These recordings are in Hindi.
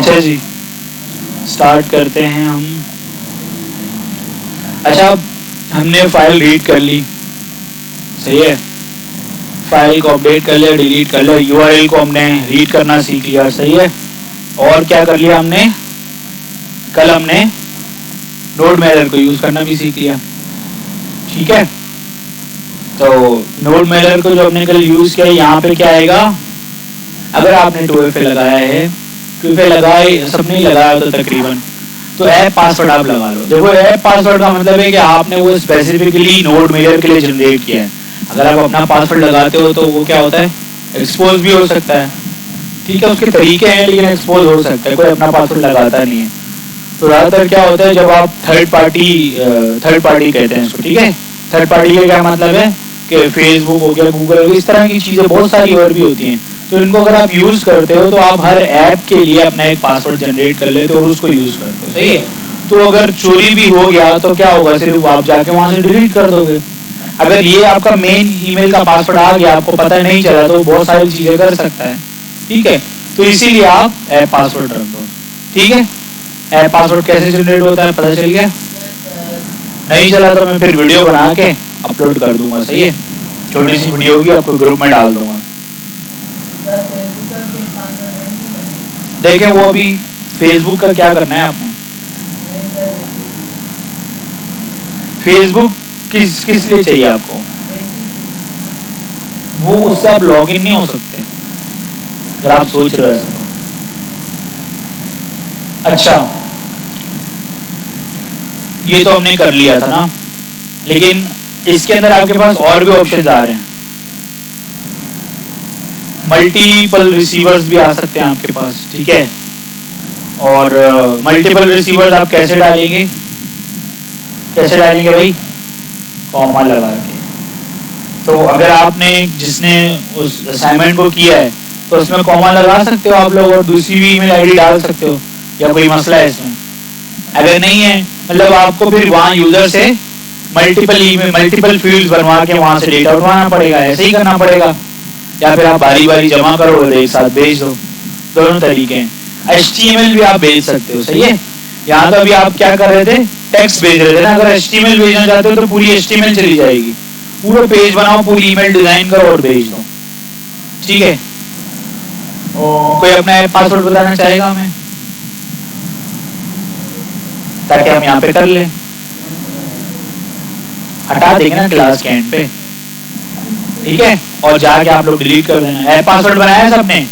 अच्छा जी, स्टार्ट करते हैं हम। अच्छा, हमने फाइल रीड कर ली, सही है। फाइल को अपडेट कर लिया, डिलीट कर लिया, यूआरएल को हमने रीड करना सीख लिया, सही है। और क्या कर लिया हमने, कल हमने नोड मेलर को यूज करना भी सीख लिया, ठीक है। तो नोड मेलर को जो हमने कल यूज किया, यहाँ पे क्या आएगा, अगर आपने 2FA लगाया है, 2FA लगाए, सबने लगाया तो तकरीबन, तो ऐप पासवर्ड आप लगा लो। देखो ऐप पासवर्ड का मतलब है कि आपने वो स्पेसिफिकली नोड मेलर के लिए जनरेट किया है। अगर आप अपना पासवर्ड लगाते हो तो वो क्या होता है, एक्सपोज भी हो सकता है, ठीक है। उसके तरीके हैं लेकिन एक्सपोज हो सकता है, कोई अपना पासवर्ड लगाता नहीं है। तो ज़्यादातर क्या होता है, जब आप थर्ड पार्टी कहते हैं इसको, ठीक है। थर्ड पार्टी का क्या मतलब है कि फेसबुक हो गया, गूगल हो गया, इस तरह की चीज़ें बहुत सारी और भी होती हैं। तो इनको अगर आप यूज़ करते हो तो आप हर ऐप के लिए अपना एक पासवर्ड जनरेट कर लेते हो और उसको यूज़ करते हो, सही है। तो अगर चोरी भी हो गया तो क्या होगा, सिर्फ आप जाके वहाँ से डिलीट कर दोगे। अगर ये आपका मेन ईमेल का पासवर्ड आ गया, आपको पता नहीं चला, तो बहुत सारी चीज़ें कर सकता है, ठीक है। तो इसीलिए आप ऐप पासवर्ड रख दो, ठीक है। ऐप पासवर्ड कैसे जनरेट होता है पता चल गया। नहीं चला तो मैं फिर वीडियो बना के अपलोड कर दूंगा, सही है। छोटी सी वीडियो होगी, आपको ग्रुप में डाल दूंगा। देखें वो अभी फेसबुक का क्या करना है आपको, फेसबुक किस किस लिए चाहिए आपको, वो उससे आप लॉगिन नहीं हो सकते अगर आप सोच रहे हो। अच्छा, ये तो हमने कर लिया था ना, लेकिन इसके अंदर आपके पास और भी ऑप्शन आ रहे हैं। मल्टीपल रिसीवर्स भी आ सकते हैं आपके पास, ठीक है। और मल्टीपल रिसीवर्स आप कैसे डालेंगे, कैसे डालेंगे भाई, कॉमा लगा के। तो अगर आपने जिसने उस असाइनमेंट को किया है तो उसमें कॉमा लगा सकते हो आप लोग, और दूसरी भी ईमेल आईडी डाल सकते हो, या कोई मसला है इसमें। अगर नहीं है, मतलब आपको फिर वहाँ यूजर से मल्टीपल फील्ड्स बनवा के वहाँ से डेटा उठवाना पड़ेगा, ऐसे ही करना पड़ेगा, या फिर आप बारी बारी जमा करो और एक साथ भेज दो। दोनों तरीके हैं। HTML भी आप भेज सकते हो, सही है। यहाँ तो अभी आप क्या कर रहे थे, टेक्स्ट भेज रहे थे ना। अगर HTML भेजना चाहते हो तो पूरी HTML चली जाएगी, पूरा पेज बनाओ, पूरी ईमेल डिजाइन करो और भेज दो, ठीक है। कोई अपना पासवर्ड बताना चाहेगा हमें, ताकि हम यहाँ पे कर लें। हटा देंगे ना क्लास के एंड पे, ठीक है। और जाके आप लोग डिलीट कर देना। ऐप पासवर्ड बनाया है सबने,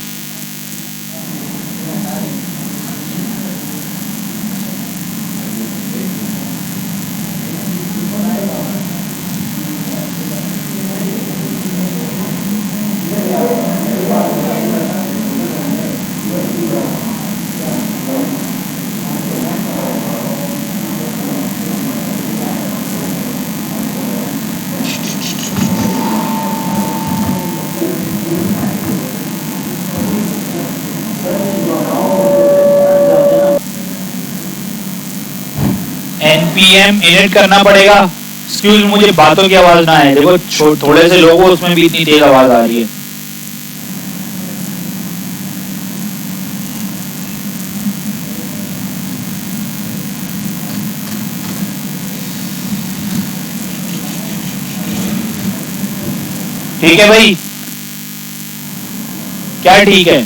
npm init करना पड़ेगा। एक्सक्यूज, मुझे बातों की आवाज ना आए। देखो थोड़े से लोगों उसमें भी इतनी तेज आवाज आ रही है। ठीक है भाई, क्या ठीक है।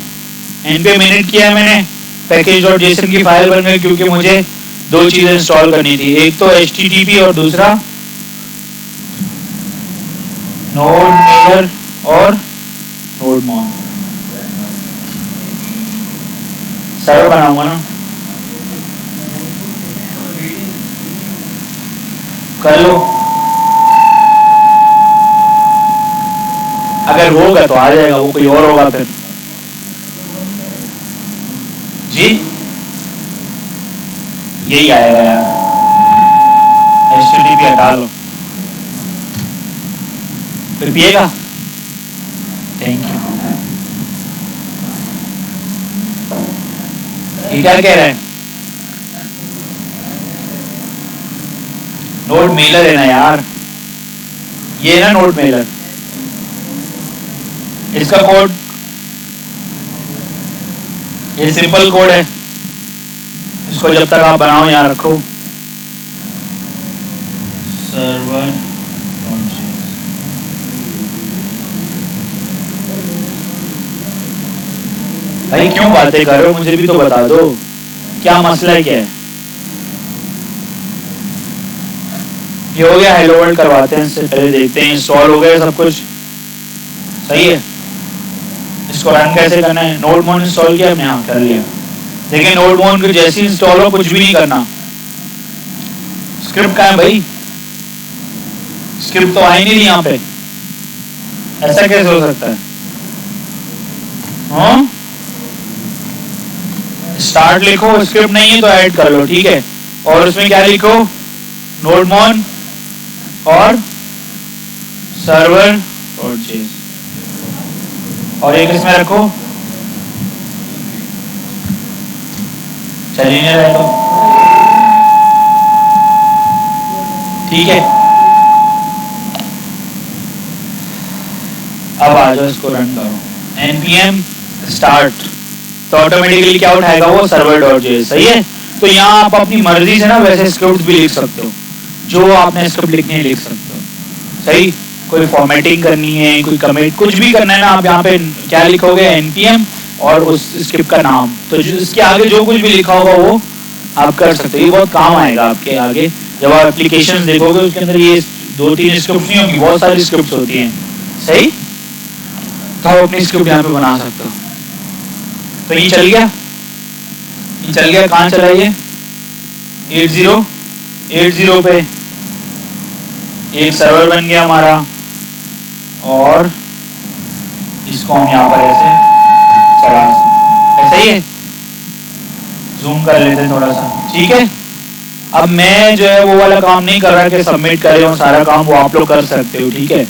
npm init किया मैंने, package.json की फाइल बन गई, क्योंकि मुझे दो चीजें इंस्टॉल करनी थी, एक तो HTTP और दूसरा नोड मेलर और नोड मॉन। सर्वर बनाऊंगा ना, कर लो। अगर होगा तो आ जाएगा, वो कोई और होगा फिर जी, यही आएगा यार। HTTP हटा लो, फिर पिएगा। Thank you. ये क्या कह रहा है, नोड मेलर है ना यार, ये ना नोड मेलर, इसका कोड ये सिंपल कोड है, इसको जब तक आप बनाओ यहाँ रखो सर्वर। भाई क्यों बातें कर रहे हो, मुझे भी तो बता दो क्या मसला है, क्या है। ये हो गया, हेलो वर्ल्ड करवाते हैं, इससे पहले देखते हैं इंस्टॉल हो गया सब कुछ सही है। इसको रन कैसे करना है, नोड मोन इंस्टॉल किया हमने, हाँ कर लिया। देखिए नोड मोन को जैसे इंस्टॉल हो कुछ भी नहीं करना। स्क्रिप्ट कहाँ है भाई, स्क्रिप्ट तो आई नहीं यहाँ पे, ऐसा कैसे हो सकता है। हाँ स्टार्ट लिखो, स्क्रिप्ट नहीं है तो ऐड कर लो, ठीक है। और उसमें क्या लिखो, नोड मोन और सर्वर और चीज, और एक इसमें रखो, चलिए नहीं रहा तो ठीक है। अब आ जाओ, इसको रन करो, npm start, तो ऑटोमेटिकली क्या उठाएगा वो, server.js, सही है। तो यहाँ आप अपनी मर्जी से ना वैसे स्क्रिप्ट भी लिख सकते हो, जो आपने स्क्रिप्ट लिखनी है लिख सकते हो, सही। कोई फॉर्मेटिंग करनी है, कोई कमेंट, कुछ भी करना है ना, आप यहाँ पे क्या लिखोगे, npm और उस स्क्रिप्ट का नाम, तो इसके आगे जो कुछ भी लिखा होगा वो आप कर सकते हो। ये बहुत काम आएगा आपके आगे जब आप एप्लीकेशन देखोगे, उसके अंदर ये 2-3 स्क्रिप्ट नहीं होंगी, बहुत सारी स्क्रिप्ट होती हैं, सही। तो आप अपनी स्क्रिप्ट यहाँ पे बना सकते हो। तो ये चल गया, ये चल गया, कहाँ चला ये 8080 पे एक सर्वर बन गया हमारा, और इसको हम यहाँ पर ऐसे चला, ऐसा ही है, जूम कर लेते हैं थोड़ा सा, ठीक है। अब मैं जो है वो वाला काम नहीं कर रहा कि सबमिट करें और सारा काम वो आप लोग कर सकते हो, ठीक है।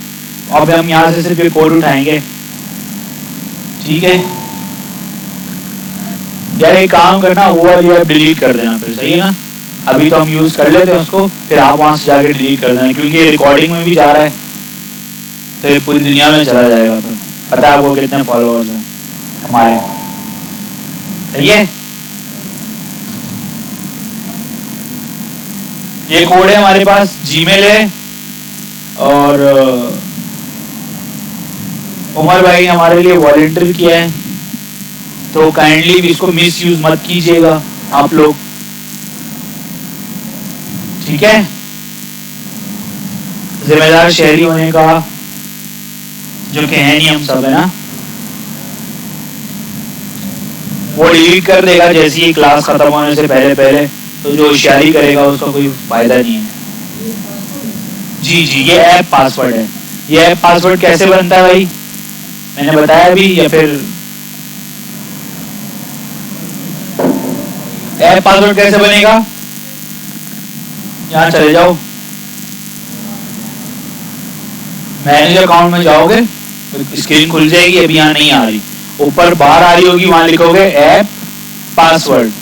अब हम यहाँ से सिर्फ ये कोड उठाएंगे, ठीक है। यार एक काम करना, वो वाली ऐप डिलीट कर देना फिर, सही है ना। अभी तो हम यूज कर लेते हैं उसको, फिर आप वहां से जाके डिलीट कर देना, क्योंकि रिकॉर्डिंग में भी जा रहा है तो ये पूरी दुनिया में चला जाएगा। तो पता है आपको कितने फॉलोअर्स हैं हमारे, सही है। ये कोड है हमारे पास, जीमेल है, और उमर भाई ने हमारे लिए वॉलंटियर किया है, तो काइंडली भी इसको मिस यूज मत कीजिएगा आप लोग, ठीक है। जिम्मेदार शहरी होने का जो कि है नहीं हम सब, है ना। वो डिलीट कर देगा जैसे ही क्लास खत्म होने से पहले पहले, तो जो होशियारी करेगा उसका कोई फायदा नहीं है। जी जी, ये ऐप पासवर्ड है। ये ऐप पासवर्ड कैसे बनता है भाई, मैंने बताया अभी, या फिर ऐप पासवर्ड कैसे बनेगा, यहाँ चले जाओ, मैनेज अकाउंट में जाओगे, स्क्रीन खुल जाएगी, अभी यहाँ नहीं आ रही, ऊपर बाहर आ रही होगी, वहां लिखोगे ऐप पासवर्ड,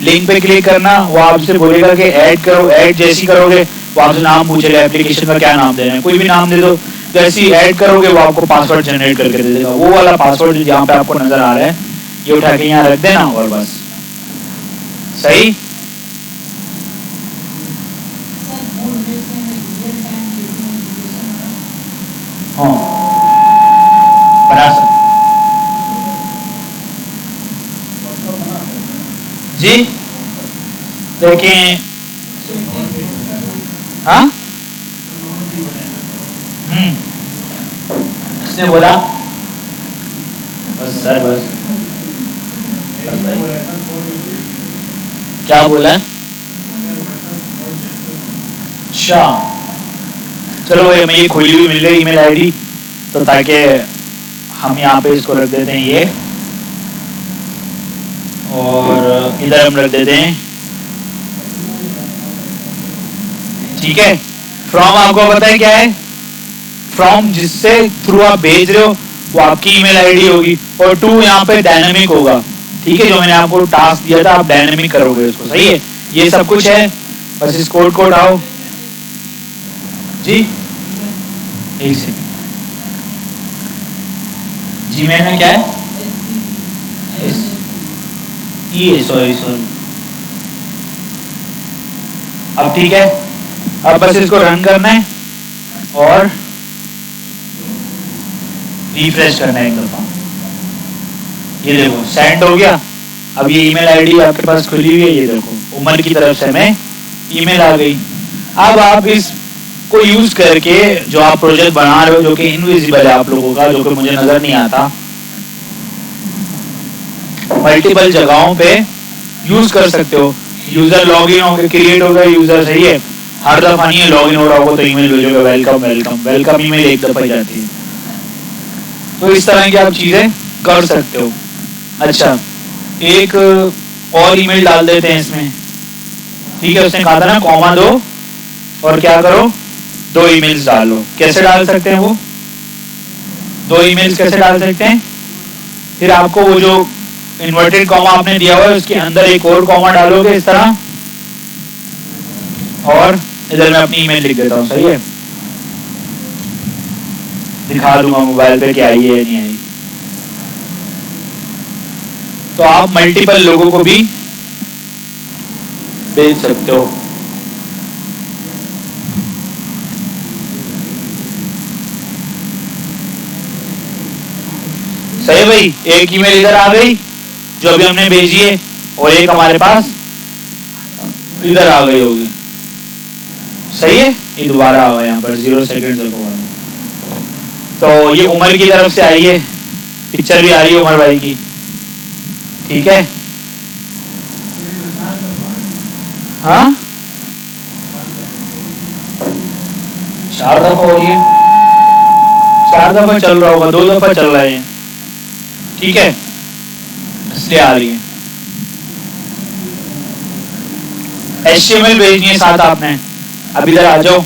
लिंक पे क्लिक करना, वो आपसे बोलेगा कि ऐड करो, ऐड जैसी करोगे वो आपसे नाम पूछेगा, एप्लीकेशन का क्या नाम देना है, कोई भी नाम दे दो, जैसे ही ऐड करोगे वो आपको पासवर्ड जनरेट करके दे देगा। वो वाला पासवर्ड जहाँ पे आपको नजर आ रहा है, ये उठा के यहाँ रख देना और बस, सही। हाँ बना सकते जी, देखें, हाँ इसने बोला बस सर, बस क्या बोला, अच्छा चलो भाई, हमें ये खोली हुई मिल गई ईमेल आईडी, तो ताकि हम यहाँ पे इसको रख देते हैं ये, और इधर हम रख देते हैं, ठीक है। फ्रॉम आपको पता है क्या है, फ्रॉम जिससे थ्रू आप भेज रहे हो वो आपकी ईमेल आईडी होगी, और टू यहाँ पे डायनेमिक होगा, ठीक है। जो मैंने आपको टास्क दिया था आप डायनेमिक करोगे उसको, सही है। ये सब कुछ है, बस इस कोड को उठाओ जी, एक सेकंड। जीमेल में क्या है, ये सॉरी अब ठीक है, अब बस इसको रन करना है और रिफ्रेश करना है एक दफा। ये देखो सेंड हो गया। अब ये ईमेल आईडी आपके पास खुली हुई है, ये देखो उमर की तरफ से हमें ईमेल आ गई। अब आप इसको यूज करके जो आप प्रोजेक्ट बना रहे हो, जो कि इनविजिबल है आप लोगों का, जो कि मुझे नजर नहीं आता, मल्टीपल जगहों पे यूज कर सकते हो। यूजर लॉगिन हो गया, क्रिएट हो गया यूजर, सही है। हर दफा नहीं लॉगिन हो रहा होगा तो ईमेल भेजोगे वेलकम वेलकम वेलकम, ईमेल एक दफा ही जाती है। तो इस तरह की आप चीजें कर सकते हो। अच्छा, एक और ईमेल डाल देते हैं इसमें, ठीक है। उसने कहा था ना कॉमा दो और क्या करो, 2 ईमेल्स डालो। कैसे डाल सकते हैं वो 2 ईमेल्स कैसे डाल सकते हैं? फिर आपको वो जो इन्वर्टेड कॉमा आपने दिया हुआ है उसके अंदर एक और कॉमा डालोगे इस तरह, और इधर मैं अपनी ईमेल लिख देता हूँ, सही है। दिखा दूंगा मोबाइल पे क्या आई है या नहीं आई। तो आप मल्टीपल लोगों को भी भेज सकते हो। सही भाई, एक ईमेल इधर आ गई जो अभी हमने भेजी है, और एक हमारे पास इधर आ गई होगी, सही है। ये दोबारा आ गया यहाँ पर 0 सेकंड से। तो ये उमर की तरफ से आई है, पिक्चर भी आ रही है उमर भाई की, ठीक है। हाँ 4 दफा हो रही है, 4 दफा चल रहा होगा, 2 दफा चल रहा है, ठीक है, इसलिए आ रही है। HTML भेजनी है साथ आपने। अब इधर आ जाओ,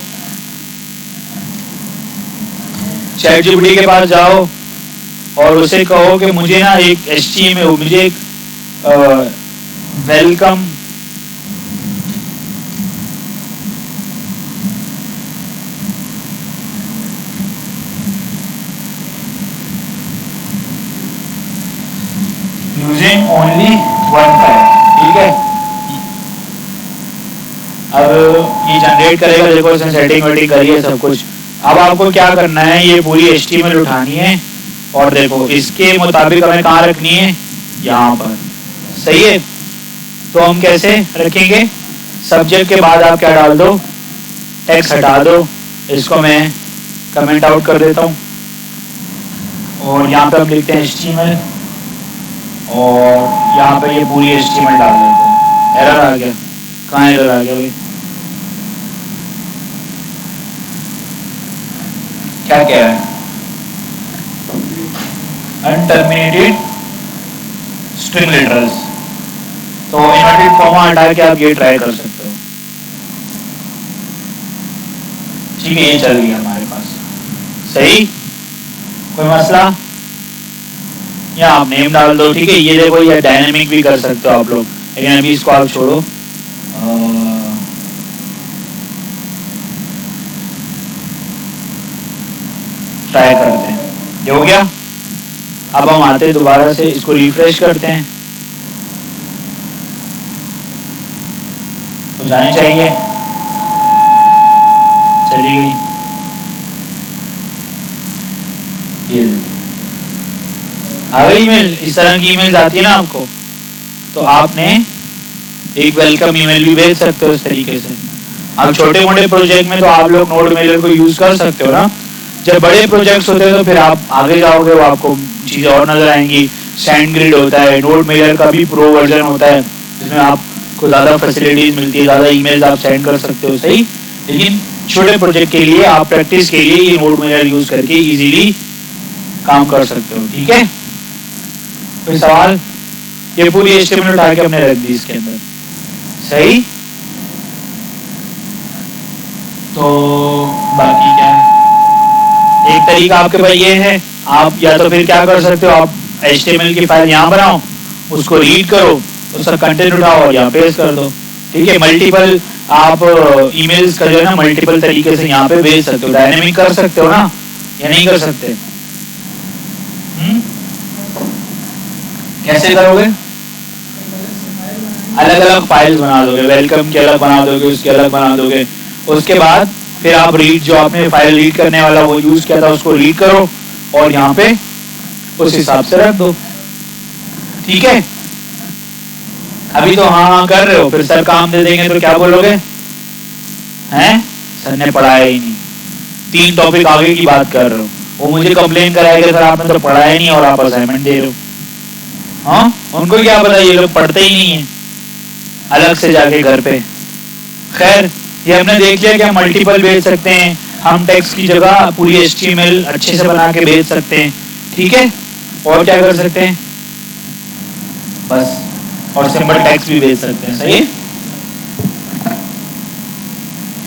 ChatGPT के पास जाओ और उसे कहो कि मुझे ना एक HTML, मुझे एक वेलकम यूजिंग ओनली 1 फाइल, ठीक है। अब ये जनरेट करेगा, देखो इसने सेटिंग वेटिंग करी है सब कुछ। अब आपको क्या करना है, ये पूरी HTML उठानी है और देखो इसके मुताबिक हमें कहाँ रखनी है, यहाँ पर, सही है। तो हम कैसे रखेंगे, सब्जेक्ट के बाद आप क्या डाल दो, टेक्स्ट हटा दो। इसको मैं कमेंट आउट कर देता हूँ और यहाँ पे हम लिखते हैं HTML और यहाँ पे ये पूरी HTML डाल देते हैं। एरर आ गया, कहाँ एरर आ गया भाई, क्या कह रहा है, अनटर्मिनेटेड स्ट्रिंग लिटरल्स। तो इन्वर्टेड कॉमा हटा के आप ये ट्राई कर सकते हो, ठीक है। ये चल गया हमारे पास, सही, कोई मसला। या आप नेम डाल दो, ठीक है। ये देखो ये डायनेमिक भी कर सकते हो आप लोग, लेकिन अभी इसको आप छोड़ो। ट्राई करते हैं, ये हो गया। अब हम आते दोबारा से इसको रिफ्रेश करते हैं, तो जानी चाहिए, चली गई। ये आ गई ईमेल, इस तरह की ईमेल आती है ना आपको, तो आपने एक वेलकम ईमेल भी भेज सकते हो इस तरीके से। अब छोटे मोटे प्रोजेक्ट में तो आप लोग नोड मेलर को यूज कर सकते हो ना। जब बड़े प्रोजेक्ट्स होते हैं तो फिर आप आगे जाओगे, वो आपको चीजें और नजर आएंगी। SendGrid होता है, नोड मेलर का भी प्रो वर्जन होता है, जिसमें आपको ज्यादा फैसिलिटीज मिलती है, ज्यादा ईमेल्स आप सेंड कर सकते हो, सही। लेकिन छोटे प्रोजेक्ट के लिए आप प्रैक्टिस के लिए ये नोड मेलर यूज करके इजीली काम कर सकते हो, ठीक है। कोई सवाल? ये पूरी HTML उठा के हमने रख दी इसके अंदर, सही। तो बाकी क्या है, एक तरीका आपके पास ये है, आप या तो फिर क्या कर सकते हो, आप HTML की फाइल यहाँ बनाओ, उसको रीड करो, उसका कंटेंट उठाओ और यहाँ पेस्ट कर दो, ठीक है। मल्टीपल आप ईमेल्स का जो है ना मल्टीपल तरीके से यहाँ पे भेज सकते हो। डायनेमिक कर सकते हो ना, या नहीं कर सकते? कैसे करोगे? अलग अलग फाइल्स बना दोगे, वेलकम की अलग बना दोगे, उसके अलग बना दोगे। उसके बाद फिर आप रीड, जो आपने फाइल रीड करने वाला वो यूज किया था उसको रीड करो और यहाँ पे उस हिसाब से रख दो। ठीक है, अभी तो हाँ कर रहे हो, फिर सर काम दे देंगे तो क्या बोलोगे, हैं सर ने पढ़ाया ही नहीं। 3 टॉपिक आगे की बात कर रहे हो, वो मुझे कंप्लेन कराएगा सर आपने तो पढ़ाया ही नहीं और आप असाइनमेंट दे रहे हो। हाँ, उनको क्या पता, ये लोग पढ़ते ही नहीं है अलग से जाके घर पे। खैर, ये हमने देख लिया कि हम मल्टीपल भेज सकते हैं, हम टेक्स्ट की जगह पूरी HTML अच्छे से बना के भेज सकते हैं। ठीक है, और क्या कर सकते हैं, बस, और सिंपल टेक्स्ट भी भेज सकते हैं। सही है,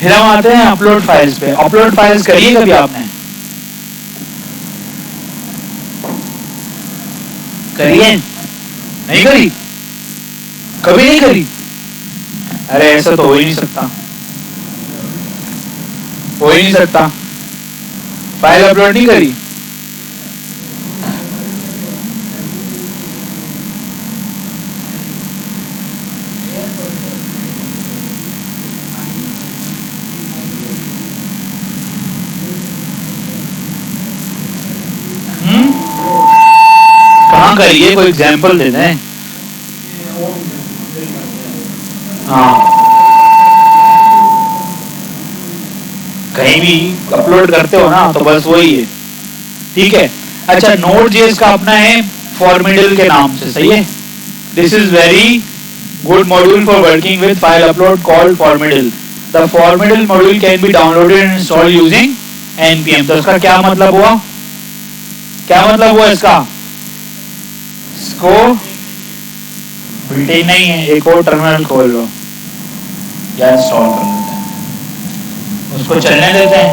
फिर हम आते हैं अपलोड फाइल्स पे। अपलोड फाइल्स करिए कभी आपने, करिए, नहीं करी, कभी नहीं करी? अरे ऐसा तो हो ही नहीं सकता, हो ही नहीं सकता, फाइल अपलोड नहीं करी। कहाँ करिए, कोई एग्जाम्पल दे दें। हाँ, कहीं भी अपलोड करते हो ना तो बस वही है। ठीक है, अच्छा, Node.js का अपना है Formidable के नाम से। सही है, this is very good module for working with file upload called Formidable। The Formidable module can be downloaded and install using npm। तो इसका क्या मतलब हुआ, क्या मतलब हुआ इसका? इसको बिल्ट-इन नहीं है, एक और टर्मिनल खोल लो या इंस्टॉल कर लेते हैं, उसको चलने देते हैं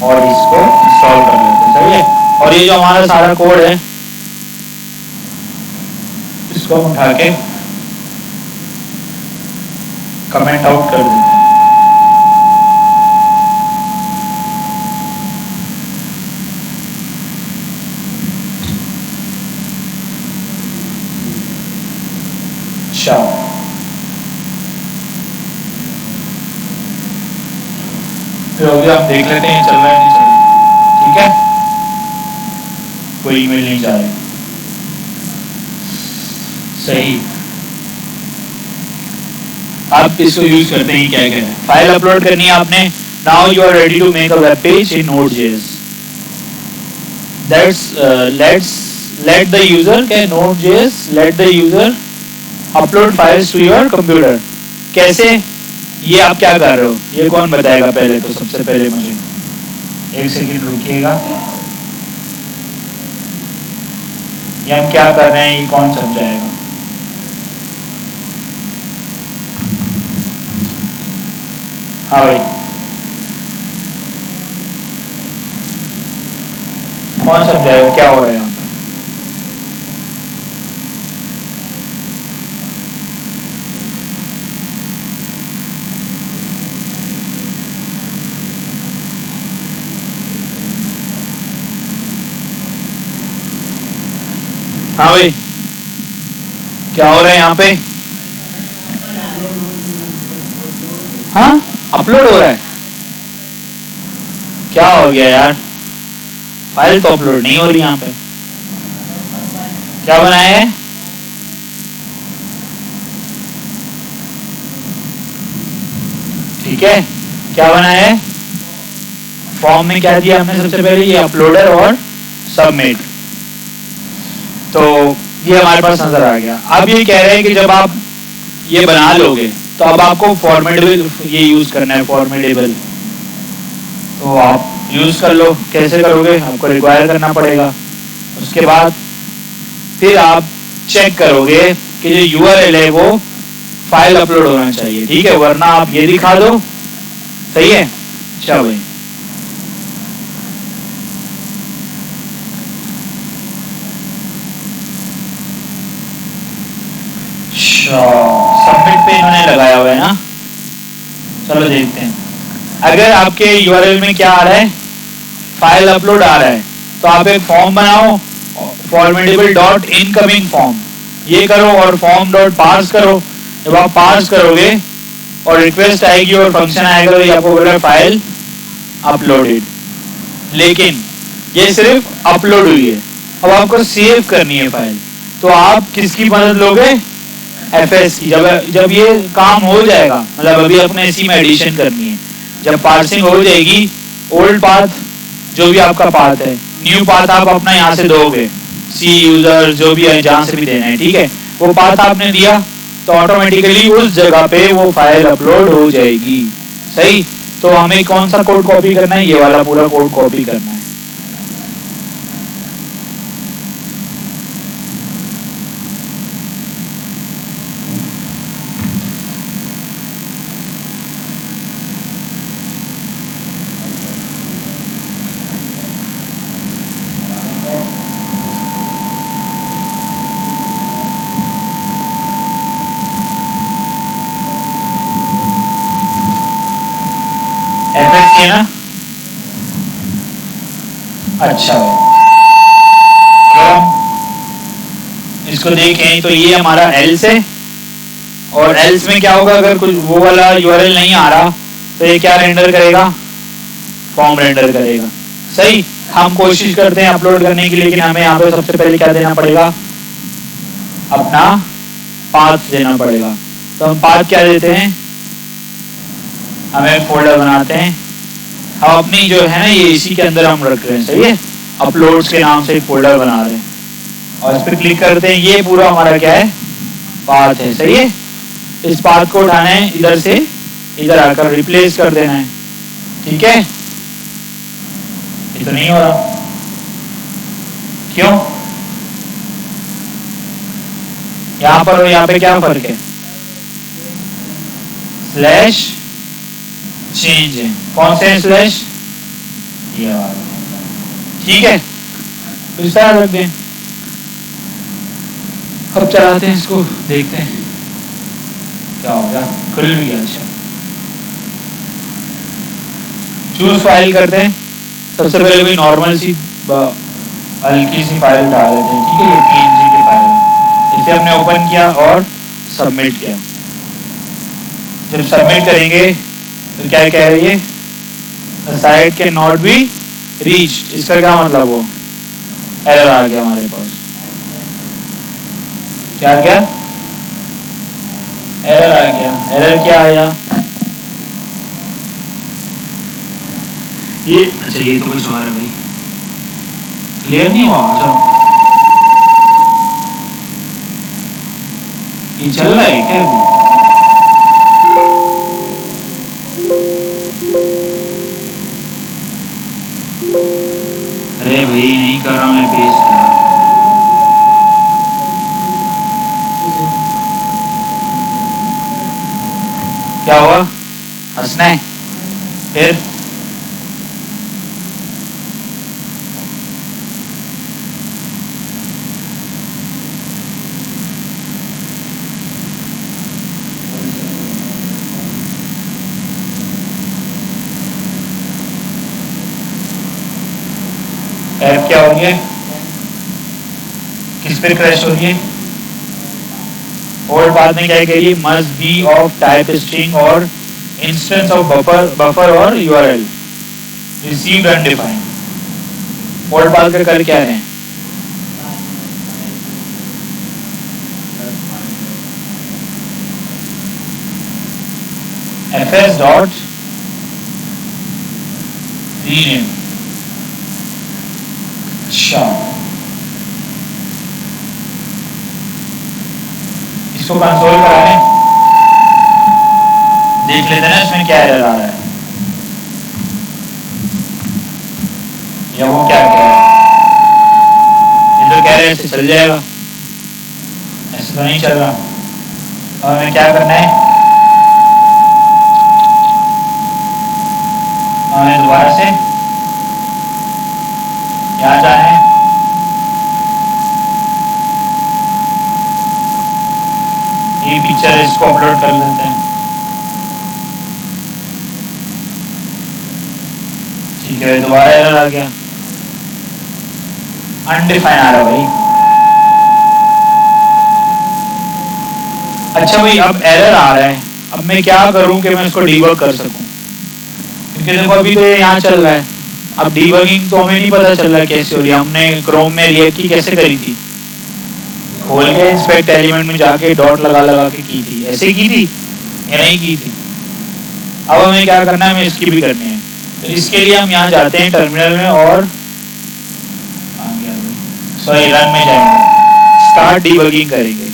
और इसको इंस्टॉल कर लेते हैं। सही है, और ये जो हमारा सारा कोड है इसको हम उठा के कमेंट आउट कर देते हैं। अच्छा, फिर अभी आप देख लेते हैं चल रहा है नहीं चल रहा। ठीक है, कोई ईमेल नहीं जा रही। सही, आप इसको यूज करते हैं, क्या क्या है, फाइल अपलोड करनी है आपने। Now you are ready to make a web page in Node.js। That's let the user can Node.js let the user upload files to your computer। कैसे, ये आप क्या कर रहे हो, ये कौन बताएगा? पहले तो सबसे पहले मुझे एक सेकंड रुकिएगा, ये हम क्या कर रहे हैं ये कौन समझाएगा? हाँ भाई, कौन समझाएगा क्या हो रहा है यहाँ पे? हाँ भाई, क्या हो रहा है यहाँ पे? हाँ, अपलोड हो रहा है, क्या हो गया यार? फाइल तो अपलोड नहीं हो रही यहाँ पे। क्या बनाया है? ठीक है, क्या बनाया है? फॉर्म में क्या दिया हमने सबसे पहले? ये अपलोडर और सबमिट। तो ये हमारे पास नजर आ गया। अब ये कह रहे हैं कि जब आप ये बना लोगे तो अब आपको फॉर्मेडेबल ये यूज करना है, फॉर्मेडेबल। तो आप यूज कर लो, कैसे करोगे? आपको रिक्वायर करना पड़ेगा। उसके बाद फिर आप चेक करोगे कि जो URL है वो फाइल अपलोड होना चाहिए। ठीक है, वरना आप ये दिखा दो। सही है, अच्छा भाई, सबमिट पे इन्होंने लगाया हुआ है ना। चलो देखते हैं, अगर आपके URL में क्या आ रहा है, फाइल अपलोड आ रहा है, तो आप एक फॉर्म बनाओ, formidable.incoming फॉर्म। ये करो और फॉर्म डॉट पार्स करो। जब आप पार्स करोगे और रिक्वेस्ट आएगी और फंक्शन आएगा तो ये आपको बोलेगा फाइल अपलोडेड। लेकिन ये सिर्फ अपलोड हुई है, अब आपको सेव करनी है फाइल, तो आप किसकी मदद लोगे? एफएस की। जब ये काम हो जाएगा, मतलब अभी अपने इसी में एडिशन करनी है, जब पार्सिंग हो जाएगी, ओल्ड पाथ जो भी आपका पाथ है, न्यू पाथ आप अपना यहाँ से दोगे, सी यूजर जो भी है जहाँ से भी देना है, ठीक है, वो पाथ आपने दिया तो ऑटोमेटिकली उस जगह पे वो फाइल अपलोड हो जाएगी। सही। तो हमें कौन सा कोड कॉपी करना है? ये वाला पूरा कोड कॉपी करना है। है ना? अच्छा, इसको देखें तो ये हमारा एल्स है, और एल्स में क्या होगा? अगर कुछ वो वाला यूआरएल नहीं आ रहा तो ये क्या रेंडर करेगा? फॉर्म रेंडर करेगा। सही। हम कोशिश करते हैं अपलोड करने की, लेकिन हमें यहाँ पे सबसे पहले क्या देना पड़ेगा? अपना पाथ देना पड़ेगा। तो हम पाथ क्या देते हैं? हमें फोल्डर बनाते हैं, हम अपनी जो है ना ये इसी के अंदर हम रख रहे हैं। सही है। अपलोड्स के नाम से एक फोल्डर बना रहे हैं और इस पर क्लिक करते हैं। ये पूरा हमारा क्या है? पाथ है। सही है। इस पाथ को उठाना है, इधर से इधर आकर रिप्लेस कर देना है। ठीक है। ये तो नहीं हो रहा, क्यों? यहाँ पर और यहाँ पे क्या फर्क है? स्लैश चेंज है। कौन से स्लैश? ये वाला। ठीक है, तो इस तरह रख दें। अब चलाते हैं इसको, देखते हैं क्या होगा। खुल भी गया। अच्छा, चूज फाइल करते हैं। सबसे पहले कोई नॉर्मल सी हल्की सी फाइल डाल देते हैं। ठीक है, ये पीएनजी की फाइल है। इसे हमने ओपन किया और सबमिट किया। जब सबमिट करेंगे तो क्या कह रही है? The site can not be reached. इसका क्या मतलब? वो एरर आ गया हमारे पास। क्या क्या? एरर आ गया। एरर क्या आया? ये अच्छा, ये तो कुछ और है भाई, क्लियर नहीं हुआ। अच्छा, ये चल रहा है क्या? अरे भाई नहीं कर रहा मैं पेस्ट। क्या हुआ? हंसना है? फिर ऐप क्या हो रही है? किस पे क्रैश हो रही है? ओल्ड पाथ में क्या कह रही है? Must be of type string और इंस्टेंस ऑफ बफर और URL received undefined. Old path का कर क्या है? fs dot rename. अच्छा, इसको कंसोल कराने देख लेते हैं ना इसमें क्या एरर आ रहा है, या वो क्या कह रहा है। ये तो कह रहे हैं ऐसे चल जाएगा, ऐसे तो नहीं चल रहा। और हमें क्या करना है? हमें दोबारा से यहाँ जाना है, ये पिक्चर है, इसको अपलोड कर लेते हैं। ठीक है, दोबारा एरर आ गया, अनडिफाइन आ रहा है भाई। अच्छा भाई, अब एरर आ रहा है, अब मैं क्या करूं कि मैं इसको डीबग कर सकूं? क्योंकि देखो अभी तो ये यहाँ चल रहा है, अब डीबगिंग तो हमें नहीं पता चल रहा कैसे हो रही है। हमने क्रोम में रिएक्ट की कैसे करी थी, खोल के इंस्पेक्ट एलिमेंट में जाके डॉट लगा लगा के की थी, ऐसे की थी या नहीं की थी? अब हमें क्या करना है, हमें इसकी भी करनी है। तो इसके लिए हम यहाँ जाते हैं टर्मिनल में और सॉरी रन में जाएंगे, स्टार्ट डीबगिंग करेंगे।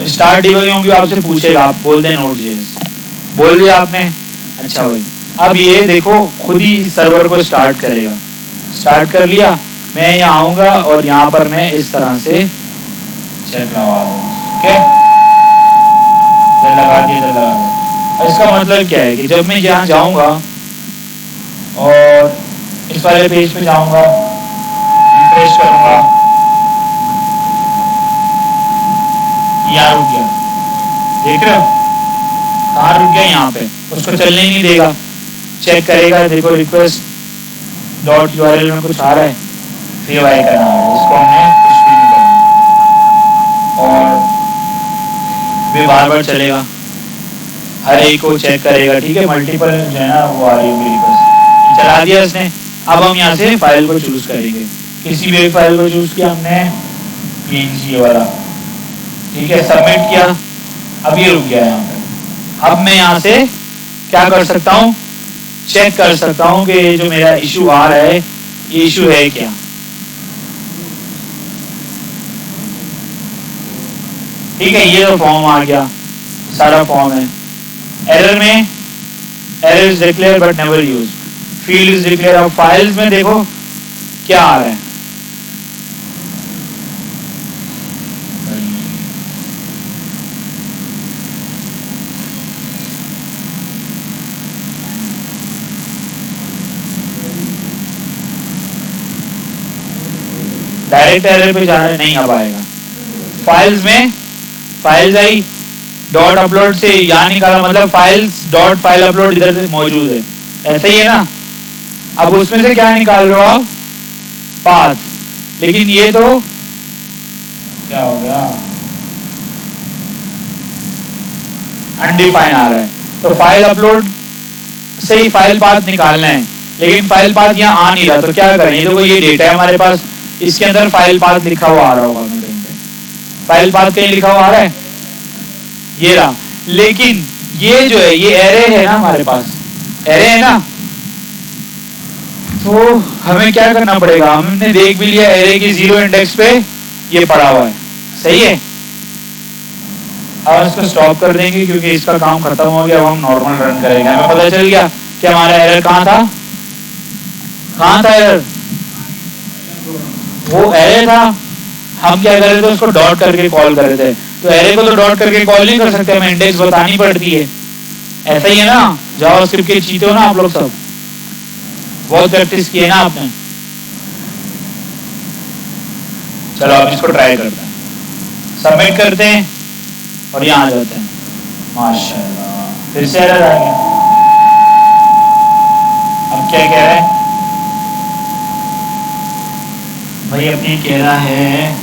स्टार्ट डीबगिंग भी आपसे पूछेगा, आप बोल दें नोड.js, बोल दिया आपने? अच्छा भाई, अब ये देखो खुद ही सर्वर को स्टार्ट करेगा। स्टार्ट कर लिया, मैं यहाँ आऊँगा और यहाँ पर मैं इस तरह से चेक लगा दूँ। ओके, लगा दिया, लगा दिया। इसका मतलब क्या है कि जब मैं यहाँ जाऊँगा और इस वाले पेज पे जाऊँगा, रिफ्रेश करूँगा, यहाँ रुक गया, देख रहे हो कहाँ रुक गया? यहाँ पे। उसको चलने ही नहीं देगा, चेक करेगा, देखो रिक्वेस्ट डॉट यूआरएल में कुछ आ रहा है, सेव आई का नाम है, इसको हमने कुछ भी नहीं करना और वे बार बार चलेगा, हर एक को चेक करेगा। ठीक है, मल्टीपल जो है ना वो आ रही होगी रिक्वेस्ट, चला दिया इसने। अब हम यहाँ से फाइल को चूज करेंगे, किसी भी एक फाइल को चूज किया हमने, png वाला, ठीक है, सबमिट किया। अब ये रुक गया यहाँ पे। अब मैं यहाँ से क्या कर सकता हूँ, चेक कर सकता हूँ कि जो मेरा इशू आ रहा है ये इशू है क्या। ठीक है, ये तो फॉर्म आ गया, सारा फॉर्म है। एरर में error is declare but never use, field is declare. अब फाइल्स में देखो क्या आ रहा है, डायरेक्ट एरर पे जाना नहीं, अब आएगा। फाइल्स में फाइल्स आई, डॉट अपलोड से यहाँ निकाला, मतलब फाइल्स डॉट फाइल अपलोड इधर से मौजूद है, ऐसा ही है ना। अब उसमें से क्या निकाल रहे हो आप, पाथ, लेकिन ये तो क्या हो गया, अनडिफाइन आ रहा है। तो फाइल अपलोड से ही फाइल पाथ निकालना है, लेकिन फाइल पाथ यहाँ आ नहीं रहा, तो क्या करें? देखो ये डेटा है हमारे पास, इसके अंदर फाइल पाथ लिखा हुआ आ रहा होगा, फाइल पाथ कहीं लिखा हुआ आ रहा है, ये रहा। लेकिन ये जो है ये एरे है ना हमारे पास, एरे है ना, तो हमें क्या करना पड़ेगा, हमने देख भी लिया एरे की 0 इंडेक्स पे ये पड़ा हुआ है, सही है। अब इसको स्टॉप कर देंगे क्योंकि इसका काम खत्म हो गया, अब हम नॉर्मल रन करेंगे। हमें पता चल गया कि हमारा एरर कहाँ था, कहाँ था एरर, वो एरे था। हम क्या कर रहे थे, उसको डॉट करके कॉल कर रहे थे, तो एरे को तो डॉट करके कॉल नहीं कर सकते, हमें इंडेक्स बतानी पड़ती है। ऐसा ही है ना, जावास्क्रिप्ट के चीते हो ना आप लोग सब, बहुत प्रैक्टिस की है ना आपने। चलो अब इसको ट्राई करते हैं, सबमिट करते हैं और यहाँ आ जाते हैं। माशाल्लाह, फिर से एरर आ गया। अब क्या कह रहा है भाई, अपनी कह रहा है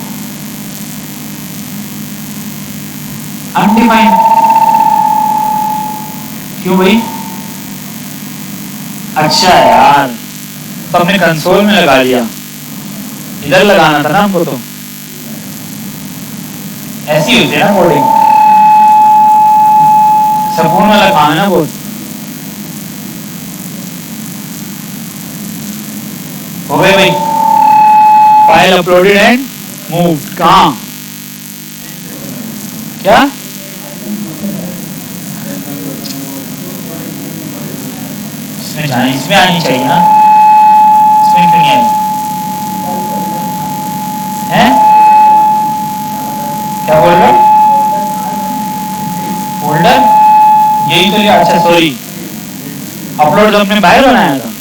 अनडिफाइंड। क्यों भाई? अच्छा यार, तो हमने कंसोल में लगा लिया, इधर लगाना था ना हमको, तो ऐसी होती है ना कोडिंग, सपोर्ट में लगाना ना बहुत। हो गए भाई, फाइल अपलोडेड एंड मूव्ड। कहाँ, क्या इसमें जाने, इसमें आनी चाहिए ना, इसमें क्यों नहीं आई है? क्या बोल रहे, फोल्डर यही तो लिया। अच्छा सॉरी, अपलोड तो हमने बाहर बनाया था,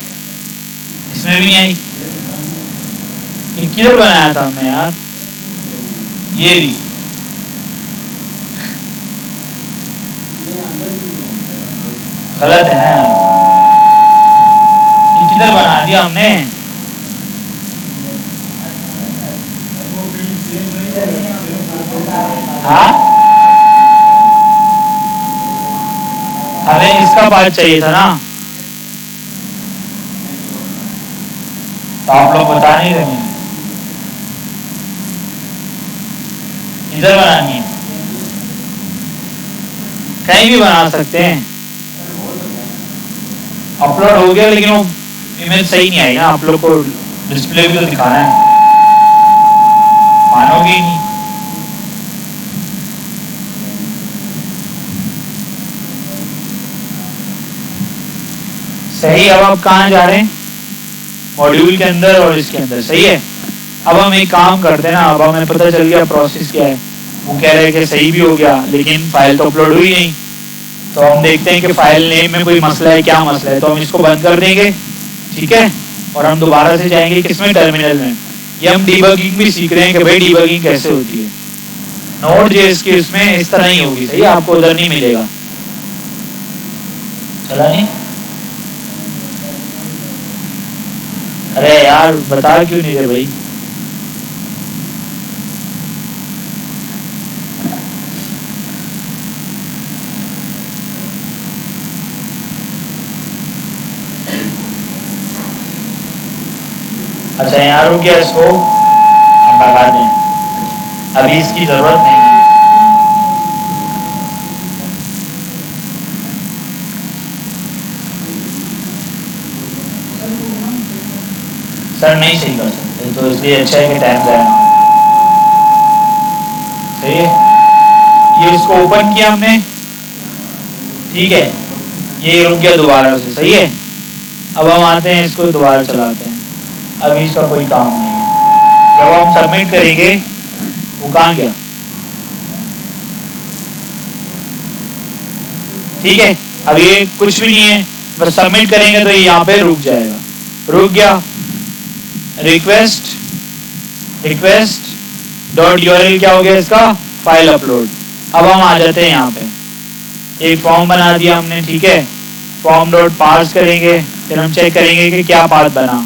इसमें भी नहीं आई। ये किधर बनाया था हमने यार, ये भी गलत है ना, ये किधर बना दिया हमने। हाँ हमें इसका पाथ चाहिए था ना, तो आप लोग बता नहीं रहे हैं। इधर बनानी है, कहीं भी बना सकते हैं। अपलोड हो गया लेकिन वो इमेज सही नहीं आई ना, आप लोग को डिस्प्ले भी तो दिखाना है, मानोगे ही नहीं। सही, अब आप कहाँ जा रहे हैं? मॉड्यूल के अंदर और इसके अंदर, सही है। अब हम एक काम करते हैं ना, अब हमें पता चल गया प्रोसेस क्या है। वो कह रहे हैं कि सही भी हो गया लेकिन फाइल तो अपलोड हुई नहीं, तो हम देखते हैं कि फाइल नेम में कोई मसला है, क्या मसला है। तो हम इसको बंद कर देंगे, ठीक है, और हम दोबारा से जाएंगे किसमें, टर्मिनल में। ये हम डीबगिंग भी सीख रहे हैं कि भाई डीबगिंग कैसे होती है। नोड.जेएस के इसमें इस तरह ही होगी, सही है, आपको उधर नहीं मिलेगा। चला नहीं? अरे यार बता क्यों नहीं रहे भाई? अच्छा यहाँ रुक गया, इसको हम भगा दें, अभी इसकी जरूरत नहीं है। सर नहीं सही कर सकते, तो इसलिए अच्छा है कि टाइम जाए। सही है, ये इसको ओपन किया हमने, ठीक है, ये रुक गया दोबारा से, सही है। अब हम आते हैं इसको दोबारा चलाते हैं, अभी इसका कोई काम नहीं है। जब हम सबमिट करेंगे, वो कहाँ गया? ठीक है, अब ये कुछ भी नहीं है, बस सबमिट करेंगे तो ये यहाँ पे रुक जाएगा। रुक गया, रिक्वेस्ट डॉट यूआरएल क्या हो गया इसका, फाइल अपलोड। अब हम आ जाते हैं यहाँ पे, एक फॉर्म बना दिया हमने, ठीक है, फॉर्म डॉट पार्स करेंगे, फिर हम चेक करेंगे कि क्या पाथ बना।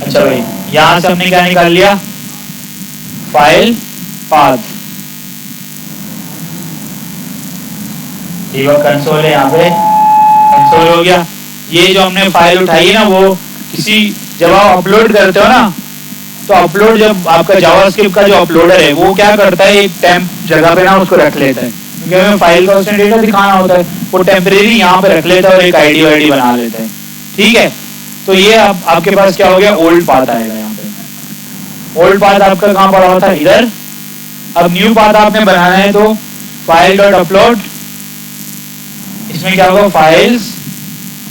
अच्छा भाई, यहां से हमने क्या निकाल लिया, फाइल पाथ। डीबग कंसोल है, यहाँ पे कंसोल हो गया। ये जो हमने फाइल उठाई है ना, वो किसी जब आप अपलोड करते हो ना, तो अपलोड जब आपका जावास्क्रिप्ट का जो अपलोडर है वो क्या करता है, एक टेम्प जगह पे ना उसको रख लेता है, क्योंकि हमें फाइल का उसने डेटा दिखाना होता है। वो टेम्परेरी यहाँ पे रख लेता है और एक आईडी वाईडी बना लेता है, ठीक है। तो ये आपके पास क्या हो गया, ओल्ड पाथ आएगा यहाँ पे। ओल्ड पाथ आपका कहाँ पड़ा हुआ था, इधर। अब न्यू पाथ आपने बनाना है तो फाइल डॉट अपलोड, इसमें क्या होगा, फाइल्स।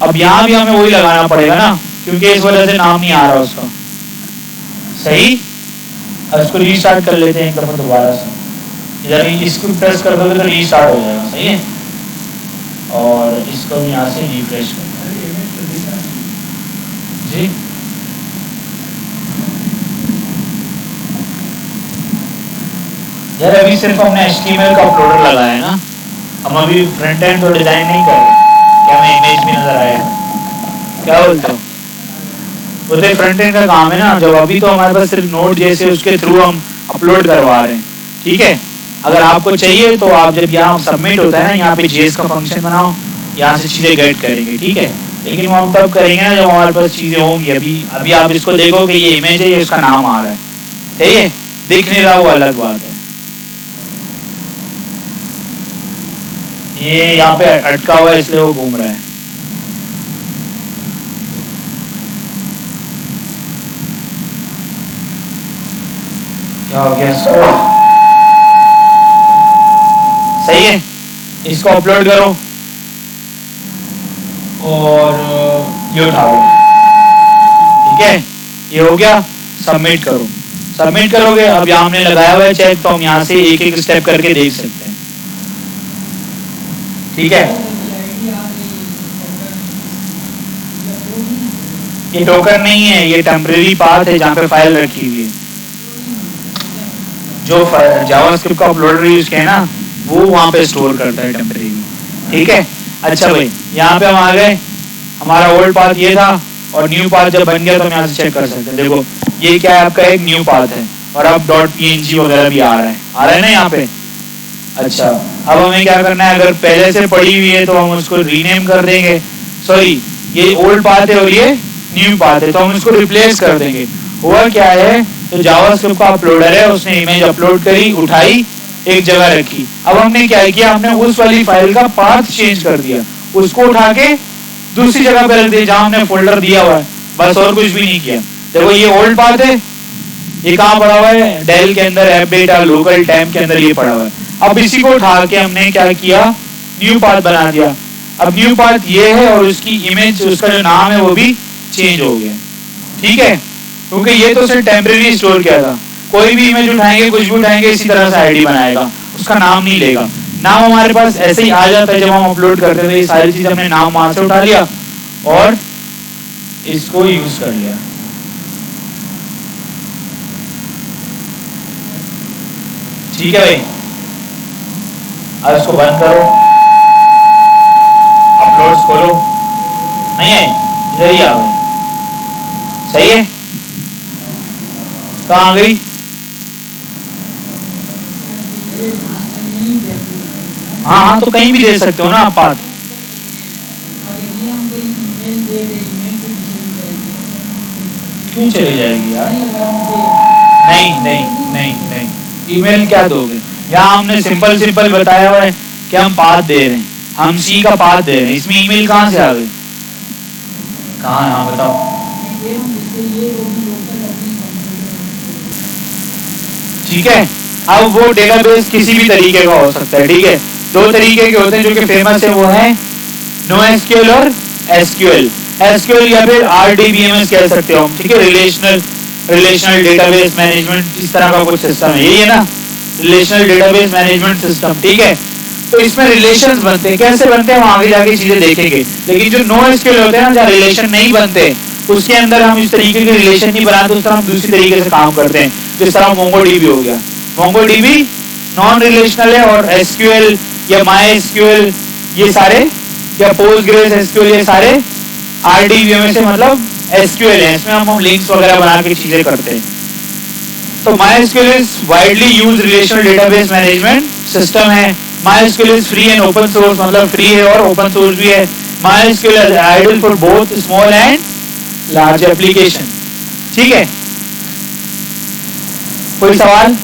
अब यहाँ भी हमें वही लगाना पड़ेगा ना, क्योंकि इस वजह से नाम नहीं आ रहा उसका, सही। अब इसको रीस्टार्ट कर लेते हैं एक दफा दोबारा से, इधर इसको प्रेस कर दोगे तो रीस्टार्ट हो जाएगा, सही है। और इसको भी यहाँ से रिफ्रेश कर जी। यार अभी सिर्फ हमने HTML का अपलोडर लगाया है ना, हम अभी फ्रंट एंड तो डिजाइन नहीं कर रहे, क्या हमें इमेज भी नजर आएगा? क्या बोलते हो? वो तो फ्रंट एंड का काम है ना, जब अभी तो हमारे पास सिर्फ नोड जैसे उसके थ्रू हम अपलोड करवा रहे हैं, ठीक है। अगर आपको चाहिए तो आप जब यहाँ सबमिट होता है ना, यहाँ पे जेएस का फंक्शन बनाओ, यहाँ से चीजें गेट करेंगे, ठीक है। लेकिन वो हम तब करेंगे ना जब हमारे पास चीजें होंगी। अभी आप इसको देखो कि ये इमेज है, ये इसका नाम आ रहा है, ठीक है, दिख नहीं रहा वो अलग बात है। ये यहाँ पे अटका हुआ है इसलिए वो घूम रहा है। क्या हो गया इसको, सही है। इसको अपलोड करो और ये उठाओ, ठीक है, ये हो गया। सबमिट करो, सबमिट करोगे। अब यहाँ हमने लगाया हुआ है चेक, तो हम यहाँ से एक एक स्टेप करके देख सकते हैं, ठीक है। ये टोकन नहीं है, ये टेम्परेरी पाथ है जहाँ पे फाइल रखी हुई है। जो जावास्क्रिप्ट का अपलोडर यूज किया है ना, वो वहाँ पे स्टोर करता है टेम्परेरी, ठीक है। अच्छा भाई, यहाँ पे हम आ गए, हमारा ओल्ड पाथ ये था और न्यू पाथ जब बन गया तो हम यहाँ से चेक कर सकते हैं। देखो ये क्या है, आपका एक न्यू पाथ है। और अब .png वगैरह भी आ रहा है ना यहाँ पे। अच्छा, अब हमें क्या करना है, अगर पहले से पड़ी हुई है तो हम उसको रीनेम कर देंगे। सॉरी, ये ओल्ड पाथ है और ये न्यू पाथ है, तो हम इसको रिप्लेस कर देंगे। हुआ क्या है, तो जावास्क्रिप्ट का अपलोडर है, उसने इमेज अपलोड करी, उठाई, एक जगह रखी। अब हमने क्या किया, हमने उस वाली फाइल का पाथ चेंज कर दिया, उसको उठा के दूसरी जगह पे रख दिया जहां हमने फोल्डर दिया हुआ है, बस और कुछ भी नहीं किया। देखो ये ओल्ड पाथ है, ये कहाँ पड़ा हुआ है, डेल के अंदर ऐप बेटा लोकल टाइम के अंदर ये पड़ा हुआ है। अब इसी को उठा के हमने क्या किया, न्यू पाथ बना दिया। अब न्यू पाथ ये है और उसकी इमेज, उसका जो नाम है वो भी चेंज हो गया। ठीक है, क्योंकि ये तो सिर्फ टेम्परेरी स्टोर किया था। कोई भी इमेज उठाएंगे, कुछ भी उठाएंगे, इसी तरह से आईडी बनाएगा, उसका नाम नहीं लेगा। नाम हमारे पास ऐसे ही आ जाता है जब हम अपलोड करते थे। ये सारी चीज हमने नाम वहां से उठा लिया और इसको यूज कर लिया। ठीक है भाई, अब इसको बंद करो, अपलोड्स खोलो, नहीं है इधर ही आ गई। सही है, कहाँ आ गई? हाँ हाँ, तो कहीं भी दे सकते हो ना आप पाथ। क्यों चली जाएगी यार? नहीं नहीं नहीं नहीं, ईमेल क्या दोगे? यहाँ हमने सिंपल बताया हुआ है कि हम पाथ दे रहे हैं, हम सी का पाथ दे रहे हैं, इसमें ईमेल कहाँ से आ गई? कहाँ? हाँ बताओ। ठीक है, अब वो डेटाबेस किसी भी तरीके का हो सकता है। ठीक है, दो तरीके के होते हैं जो कि फेमस है, वो है NoSQL और SQL। SQL या फिर RDBMS कह सकते हो हम। ठीक है, रिलेशनल डेटाबेस मैनेजमेंट, इस तरह का कुछ सिस्टम है, यही है ना, रिलेशनल डेटाबेस मैनेजमेंट सिस्टम। ठीक है, तो इसमें रिलेशंस बनते हैं, कैसे बनते हैं हम आगे जाके चीजें देखेंगे। लेकिन जो NoSQL होते हैं ना, जहाँ रिलेशन नहीं बनते, उसके अंदर हम इस तरीके के रिलेशन नहीं बनाते, उस तरह हम दूसरी तरीके से काम करते हैं। जिस तरह MongoDB हो गया, MongoDB नॉन रिलेशनल है, और SQL या MySQL ये सारे, या PostgreSQL ये सारे RDBMS से मतलब SQL है, इसमें हम लिंक्स वगैरह बना के चीजें करते हैं। तो MySQL is widely used relational database management system है। MySQL is free and open source, मतलब फ्री है और ओपन सोर्स भी है। MySQL is ideal for both small and large application. ठीक है, कोई सवाल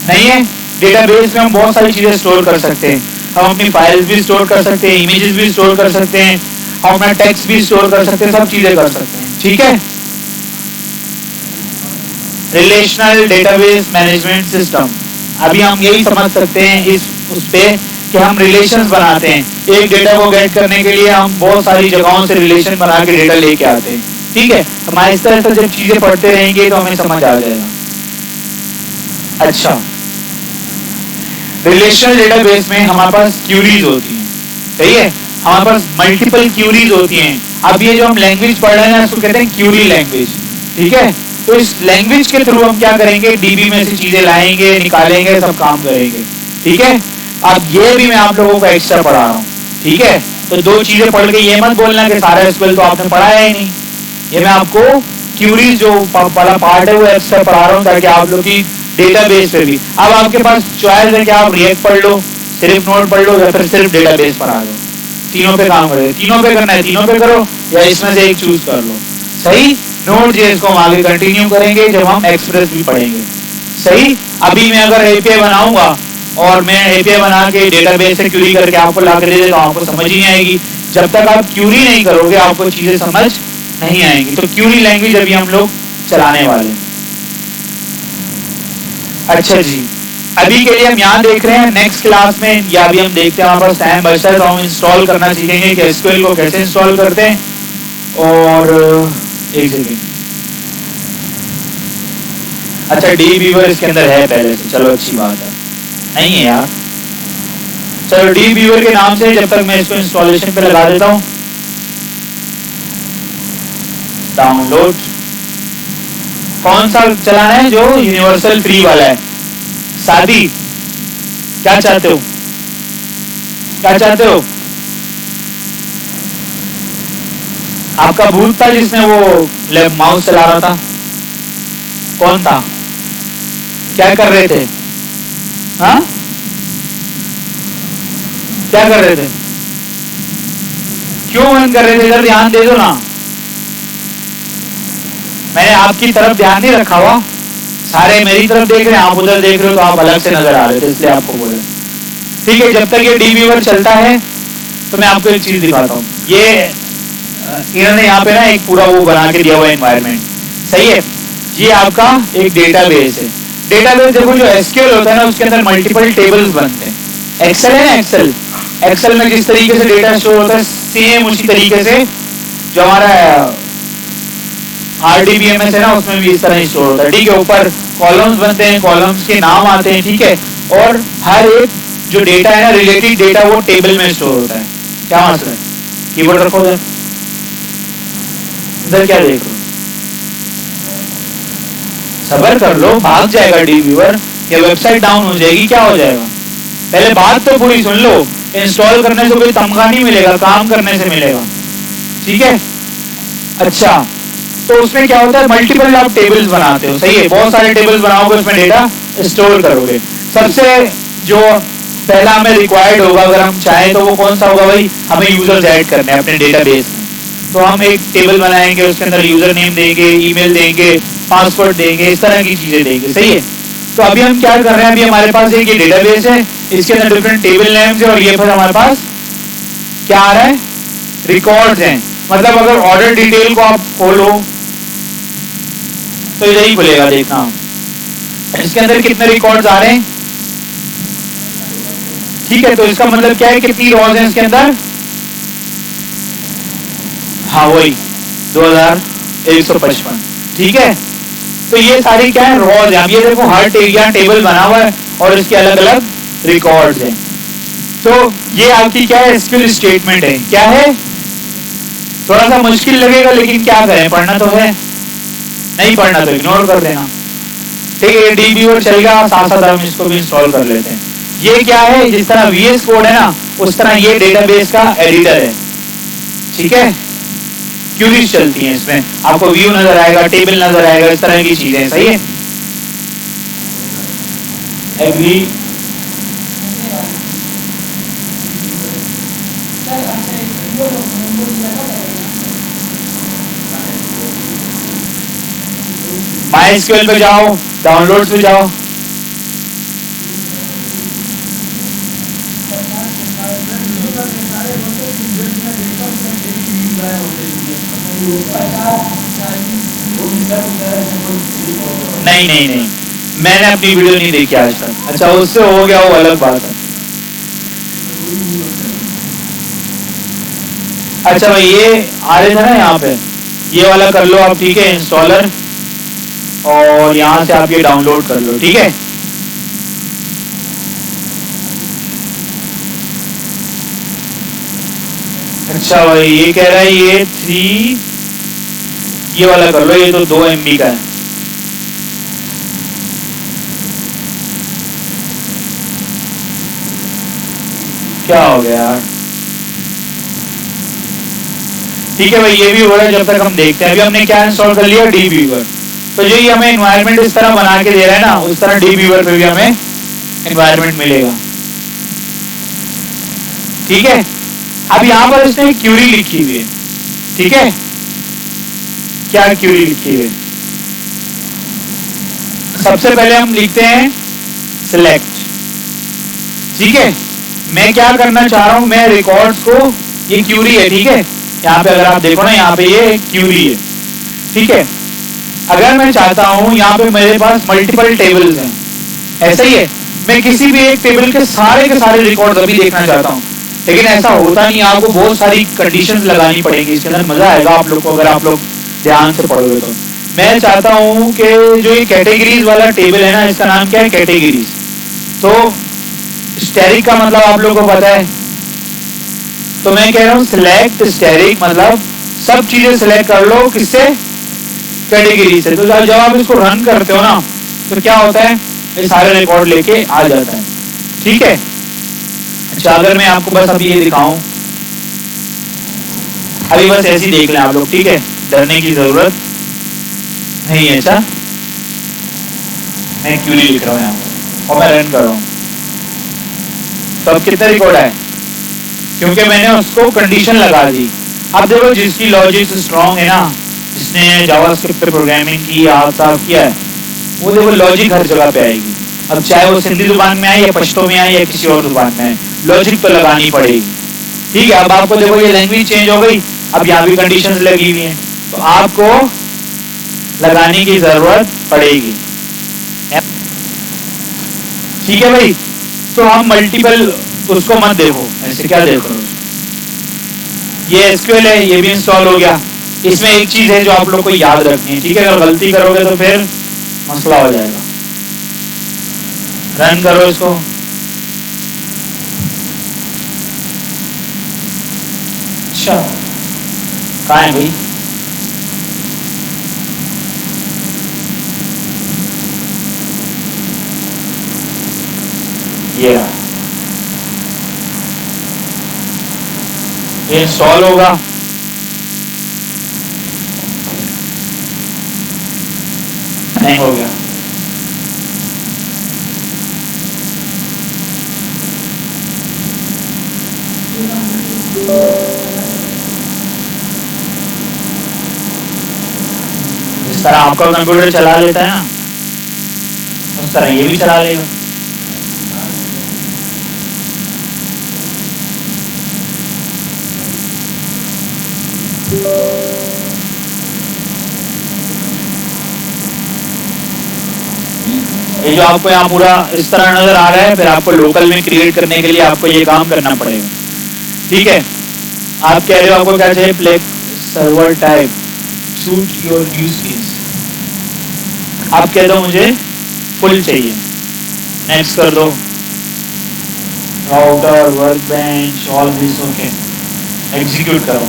नहीं है? डेटाबेस में हम बहुत सारी चीजें स्टोर कर सकते हैं। हम अपनी फाइल्स भी स्टोर कर सकते हैं, इमेजेस भी स्टोर कर सकते हैं, हम अपना टेक्स्ट भी स्टोर कर सकते हैं, सब चीजें कर सकते हैं। ठीक है, रिलेशनल डेटाबेस मैनेजमेंट सिस्टम, अभी हम यही समझ सकते हैं इस उस पे कि हम रिलेशंस बनाते हैं। एक डेटा को गेट करने के लिए हम बहुत सारी जगहों से रिलेशन बना के डेटा लेके आते हैं। ठीक है, हमारे इस तरह से जब चीजें पढ़ते रहेंगे तो हमें समझ आ जाएगा। अच्छा, रिलेशनल डेटाबेस में हमारे पास क्यूरीज होती हैं। सही है, हमारे पास मल्टीपल क्यूरीज होती हैं। अब ये जो हम लैंग्वेज पढ़ रहे हैं इसको कहते हैं क्यूरी लैंग्वेज। ठीक है, तो इस लैंग्वेज के थ्रू हम क्या करेंगे, डीबी में से चीजें लाएंगे, निकालेंगे, सब काम करेंगे। ठीक है, अब ये भी मैं आप लोगों को एक्स्ट्रा पढ़ा रहा हूँ। ठीक है, तो दो चीजें पढ़ के ये मत बोलना कि सारा एसक्यूएल तो आपने पढ़ाया ही नहीं। ये मैं आपको क्यूरीज जो वाला पार्ट है वो एक्स्ट्रा पढ़ा रहा हूँ, ताकि आप लोग की डेटाबेस पे भी, अब आपके पास चॉइस है कि आप रिएक्ट पढ़ लो, सिर्फ नोड पढ़ लो, या फिर सिर्फ डेटाबेस पढ़ा लो। तीनों पे काम करें, तीनों पे करना है तीनों पे करो, या इसमें से एक चूज कर लो। सही, Node.js को हम आगे कंटिन्यू करेंगे जब हम एक्सप्रेस भी पढ़ेंगे। सही, अभी मैं अगर एपीआई बनाऊंगा और मैं एपीआई बना के डेटाबेस से क्यूरी करके आपको ला कर दे दे, तो आपको समझ ही नहीं आएगी। जब तक आप क्यूरी नहीं करोगे आपको चीजें समझ नहीं आएंगी। तो क्यूरी लैंग्वेज अभी हम लोग चलाने वाले हैं। अच्छा जी, अभी के लिए हम यहाँ देख रहे हैं, नेक्स्ट क्लास में या अभी हम देखते हैं, हमारे पास टाइम बचता है तो हम इंस्टॉल करना सीखेंगे कि एसक्यूएल को कैसे इंस्टॉल करते हैं। और एक सेकेंड, अच्छा DBeaver इसके अंदर है पहले से, चलो अच्छी बात है। नहीं है यार, चलो DBeaver के नाम से जब तक मैं इसको इंस्टॉलेशन पे लगा देता हूँ। डाउनलोड कौन सा चलाना है, जो यूनिवर्सल फ्री वाला है। शादी क्या चाहते हो, क्या चाहते हो? आपका भूत था जिसने वो माउस चला रहा था, कौन था? क्या कर रहे थे? हाँ, क्या कर रहे थे? क्यों बंद कर रहे थे? इधर ध्यान दे दो ना, मैंने आपकी तरफ ध्यान नहीं रखा हुआ, सारे मेरी तरफ देख रहे हैं, आप उधर देख रहे हो तो आप अलग से नजर आ रहे थे, इसलिए आपको बोले। ठीक है, जब तक ये DBViewer चलता है तो मैं आपको एक चीज दिखाता हूँ। ये इन्होंने यहाँ पे ना एक पूरा वो बना के दिया हुआ एनवायरनमेंट, सही है। ये आपका एक डेटाबेस है। डेटाबेस देखो, जो SQL होता है ना उसके अंदर मल्टीपल टेबल्स बनते हैं। एक्सेल है ना, एक्सेल में जिस तरीके से डेटा स्टोर होता है सेम उसी तरीके से जो हमारा RDBMS है ना उसमें भी इस तरह स्टोर होता है। ठीक है, ऊपर कॉलम्स बनते हैं, कॉलम्स के नाम आते हैं, ठीक है, और हर एक जो डेटा है ना, रिलेटेड डेटा, वो टेबल में स्टोर होता है। क्या मसला है? कीबोर्ड रखो उधर, इधर क्या देख रहे हो? सबर कर लो, भाग जाएगा DBViewer, या वेबसाइट डाउन हो जाएगी, क्या हो जाएगा? पहले बात तो पूरी सुन लो। इंस्टॉल करने से कोई तमगा नहीं मिलेगा, काम करने से मिलेगा, ठीक है। अच्छा, तो उसमें क्या होता है, मल्टीपल आप टेबल्स बनाते हो, सही है, बहुत सारे टेबल्स बनाओगे, उसमें डेटा स्टोर करोगे। सबसे जो पहला हमें रिक्वायर्ड होगा अगर हम चाहें तो वो कौन सा होगा भाई? हमें यूजर्स ऐड करने हैं अपने डेटाबेस में, तो हम एक टेबल बनाएंगे, उसके अंदर यूजर नेम देंगे, ईमेल देंगे, पासवर्ड देंगे, इस तरह की चीजें देंगे, सही है। तो अभी हम क्या कर रहे हैं, अभी हमारे पास एक ये डेटाबेस है, इसके अंदर डिफरेंट टेबल नेम्स है, और ये फिर हमारे पास क्या आ रहा है? रिकॉर्ड्स हैं। मतलब अगर ऑर्डर डिटेल को आप खोलो तो यही खुलेगा, देखना इसके अंदर कितने रिकॉर्ड्स आ रहे हैं। ठीक है, तो इसका मतलब क्या है, कितनी रॉज है इसके अंदर? हाँ वही 2155, ठीक है। तो ये सारी क्या है, रॉज है। ये देखो हर टेबल बना हुआ है और इसके अलग अलग रिकॉर्ड्स हैं। तो ये आपकी क्या है, SQL स्टेटमेंट है। क्या है, थोड़ा सा मुश्किल लगेगा लेकिन क्या करें, पढ़ना तो है, नहीं पढ़ना तो इग्नोर कर देना, ठीक है। DBViewer चलेगा, साथ साथ हम इसको भी इंस्टॉल कर लेते हैं। ये क्या है, जिस तरह VS कोड है ना उस तरह ये डेटाबेस का एडिटर है, ठीक है। क्यूरीज चलती हैं इसमें, आपको व्यू नजर आएगा, टेबल नजर आएगा, इस तरह की चीजें, सही है। एग्री? MySQL पे जाओ, डाउनलोड्स पे जाओ, नहीं नहीं नहीं, मैंने अपनी वीडियो नहीं देखी आज तक। अच्छा, उससे हो गया वो अलग बात है। अच्छा भाई, ये आ रहे थे ना यहाँ पे, ये वाला कर लो आप, ठीक है, इंस्टॉलर, और यहाँ से आप ये डाउनलोड कर लो, ठीक है। अच्छा भाई, ये कह रहा है ये 3, ये वाला कर लो, ये तो 2 MB का है। क्या हो गया यार? ठीक है भाई, ये भी हो रहा है, जब तक हम देखते हैं। अभी हमने क्या इंस्टॉल कर लिया, DBViewer। तो जो ये हमें एनवायरनमेंट इस तरह बना के दे रहा है ना, उस तरह DBViewer पे भी हमें एनवायरनमेंट मिलेगा, ठीक है। अब यहाँ पर इसने क्यूरी लिखी हुई है, ठीक है। क्या क्यूरी लिखी हुई है? सबसे पहले हम लिखते हैं सिलेक्ट, ठीक है। मैं क्या करना चाह रहा हूं, मैं रिकॉर्ड्स को, ये क्यूरी है, ठीक है। यहाँ पे अगर आप देखो ना, यहाँ पे ये क्यूरी है, ठीक है। अगर मैं चाहता हूं, यहाँ पे मेरे पास मल्टीपल टेबल्स हैं, ऐसा ही है, मैं किसी भी एक टेबल के सारे रिकॉर्ड्स अभी देखना चाहता हूँ, लेकिन ऐसा होता नहीं, आपको बहुत सारी कंडीशंस लगानी पड़ेगी, इसके अंदर मजा आएगा आप लोग को अगर आप लोग ध्यान से पढ़ोगे तो। मैं चाहता हूँ कि जो ये कैटेगरीज वाला टेबल है ना, इसका नाम क्या है, कैटेगरीज। तो स्टैटिक का मतलब आप लोगों को पता है, तो मैं कह रहा हूँ सिलेक्ट स्टैटिक, मतलब सब चीजें सिलेक्ट कर लो, किससे, कैटेगरी से। तो जब आप इसको रन करते हो ना, तो क्या होता है, ये सारे रिकॉर्ड लेके आ जाता है, ठीक है। अच्छा, अगर मैं आपको बस अभी ये दिखाऊं, अभी बस ऐसे ही देख लें आप लोग, ठीक है, डरने की जरूरत नहीं है। अच्छा, मैं क्यूरी लिख रहा हूँ यहाँ पर और मैं रन कर रहा हूँ, तो अब कितना रिकॉर्ड है, क्योंकि मैंने उसको कंडीशन लगा दी। अब देखो जिसकी लॉजिक स्ट्रॉन्ग है ना, जिसने जावास्क्रिप्ट पे प्रोग्रामिंग की हाथ साफ किया है, वो देखो लॉजिक हर जगह पे आएगी। अब चाहे वो सिंधी जुबान में आए या पश्तो में आए या किसी और जुबान में आए, लॉजिक तो लगानी पड़ेगी। ठीक है, अब आपको देखो ये लैंग्वेज चेंज हो गई, अब यहाँ भी कंडीशंस लगी हुई हैं, तो आपको लगाने की जरूरत पड़ेगी। ठीक है भाई, तो हम मल्टीपल उसको मत देखो, ऐसे क्या देखो, ये एसक्यूएल है, ये भी इंस्टॉल हो गया। इसमें एक चीज है जो आप लोग को याद रखनी है, ठीक है, अगर गलती करोगे तो फिर मसला हो जाएगा। रन करो इसको, अच्छा कहाँ है भाई, ये इंस्टॉल होगा। नहीं हो गया, जिस तरह आपका कंप्यूटर चला लेता है ना, उस तरह ये भी चला लेगा। ये जो आपको यहाँ पूरा इस तरह नजर आ रहा है, फिर आपको लोकल में क्रिएट करने के लिए आपको ये काम करना पड़ेगा। ठीक है, आप कह रहे हो आपको क्या चाहिए, play server type suit your use case, आप कह दो मुझे फुल चाहिए, नेक्स्ट कर दो, router workbench all this, okay execute करो।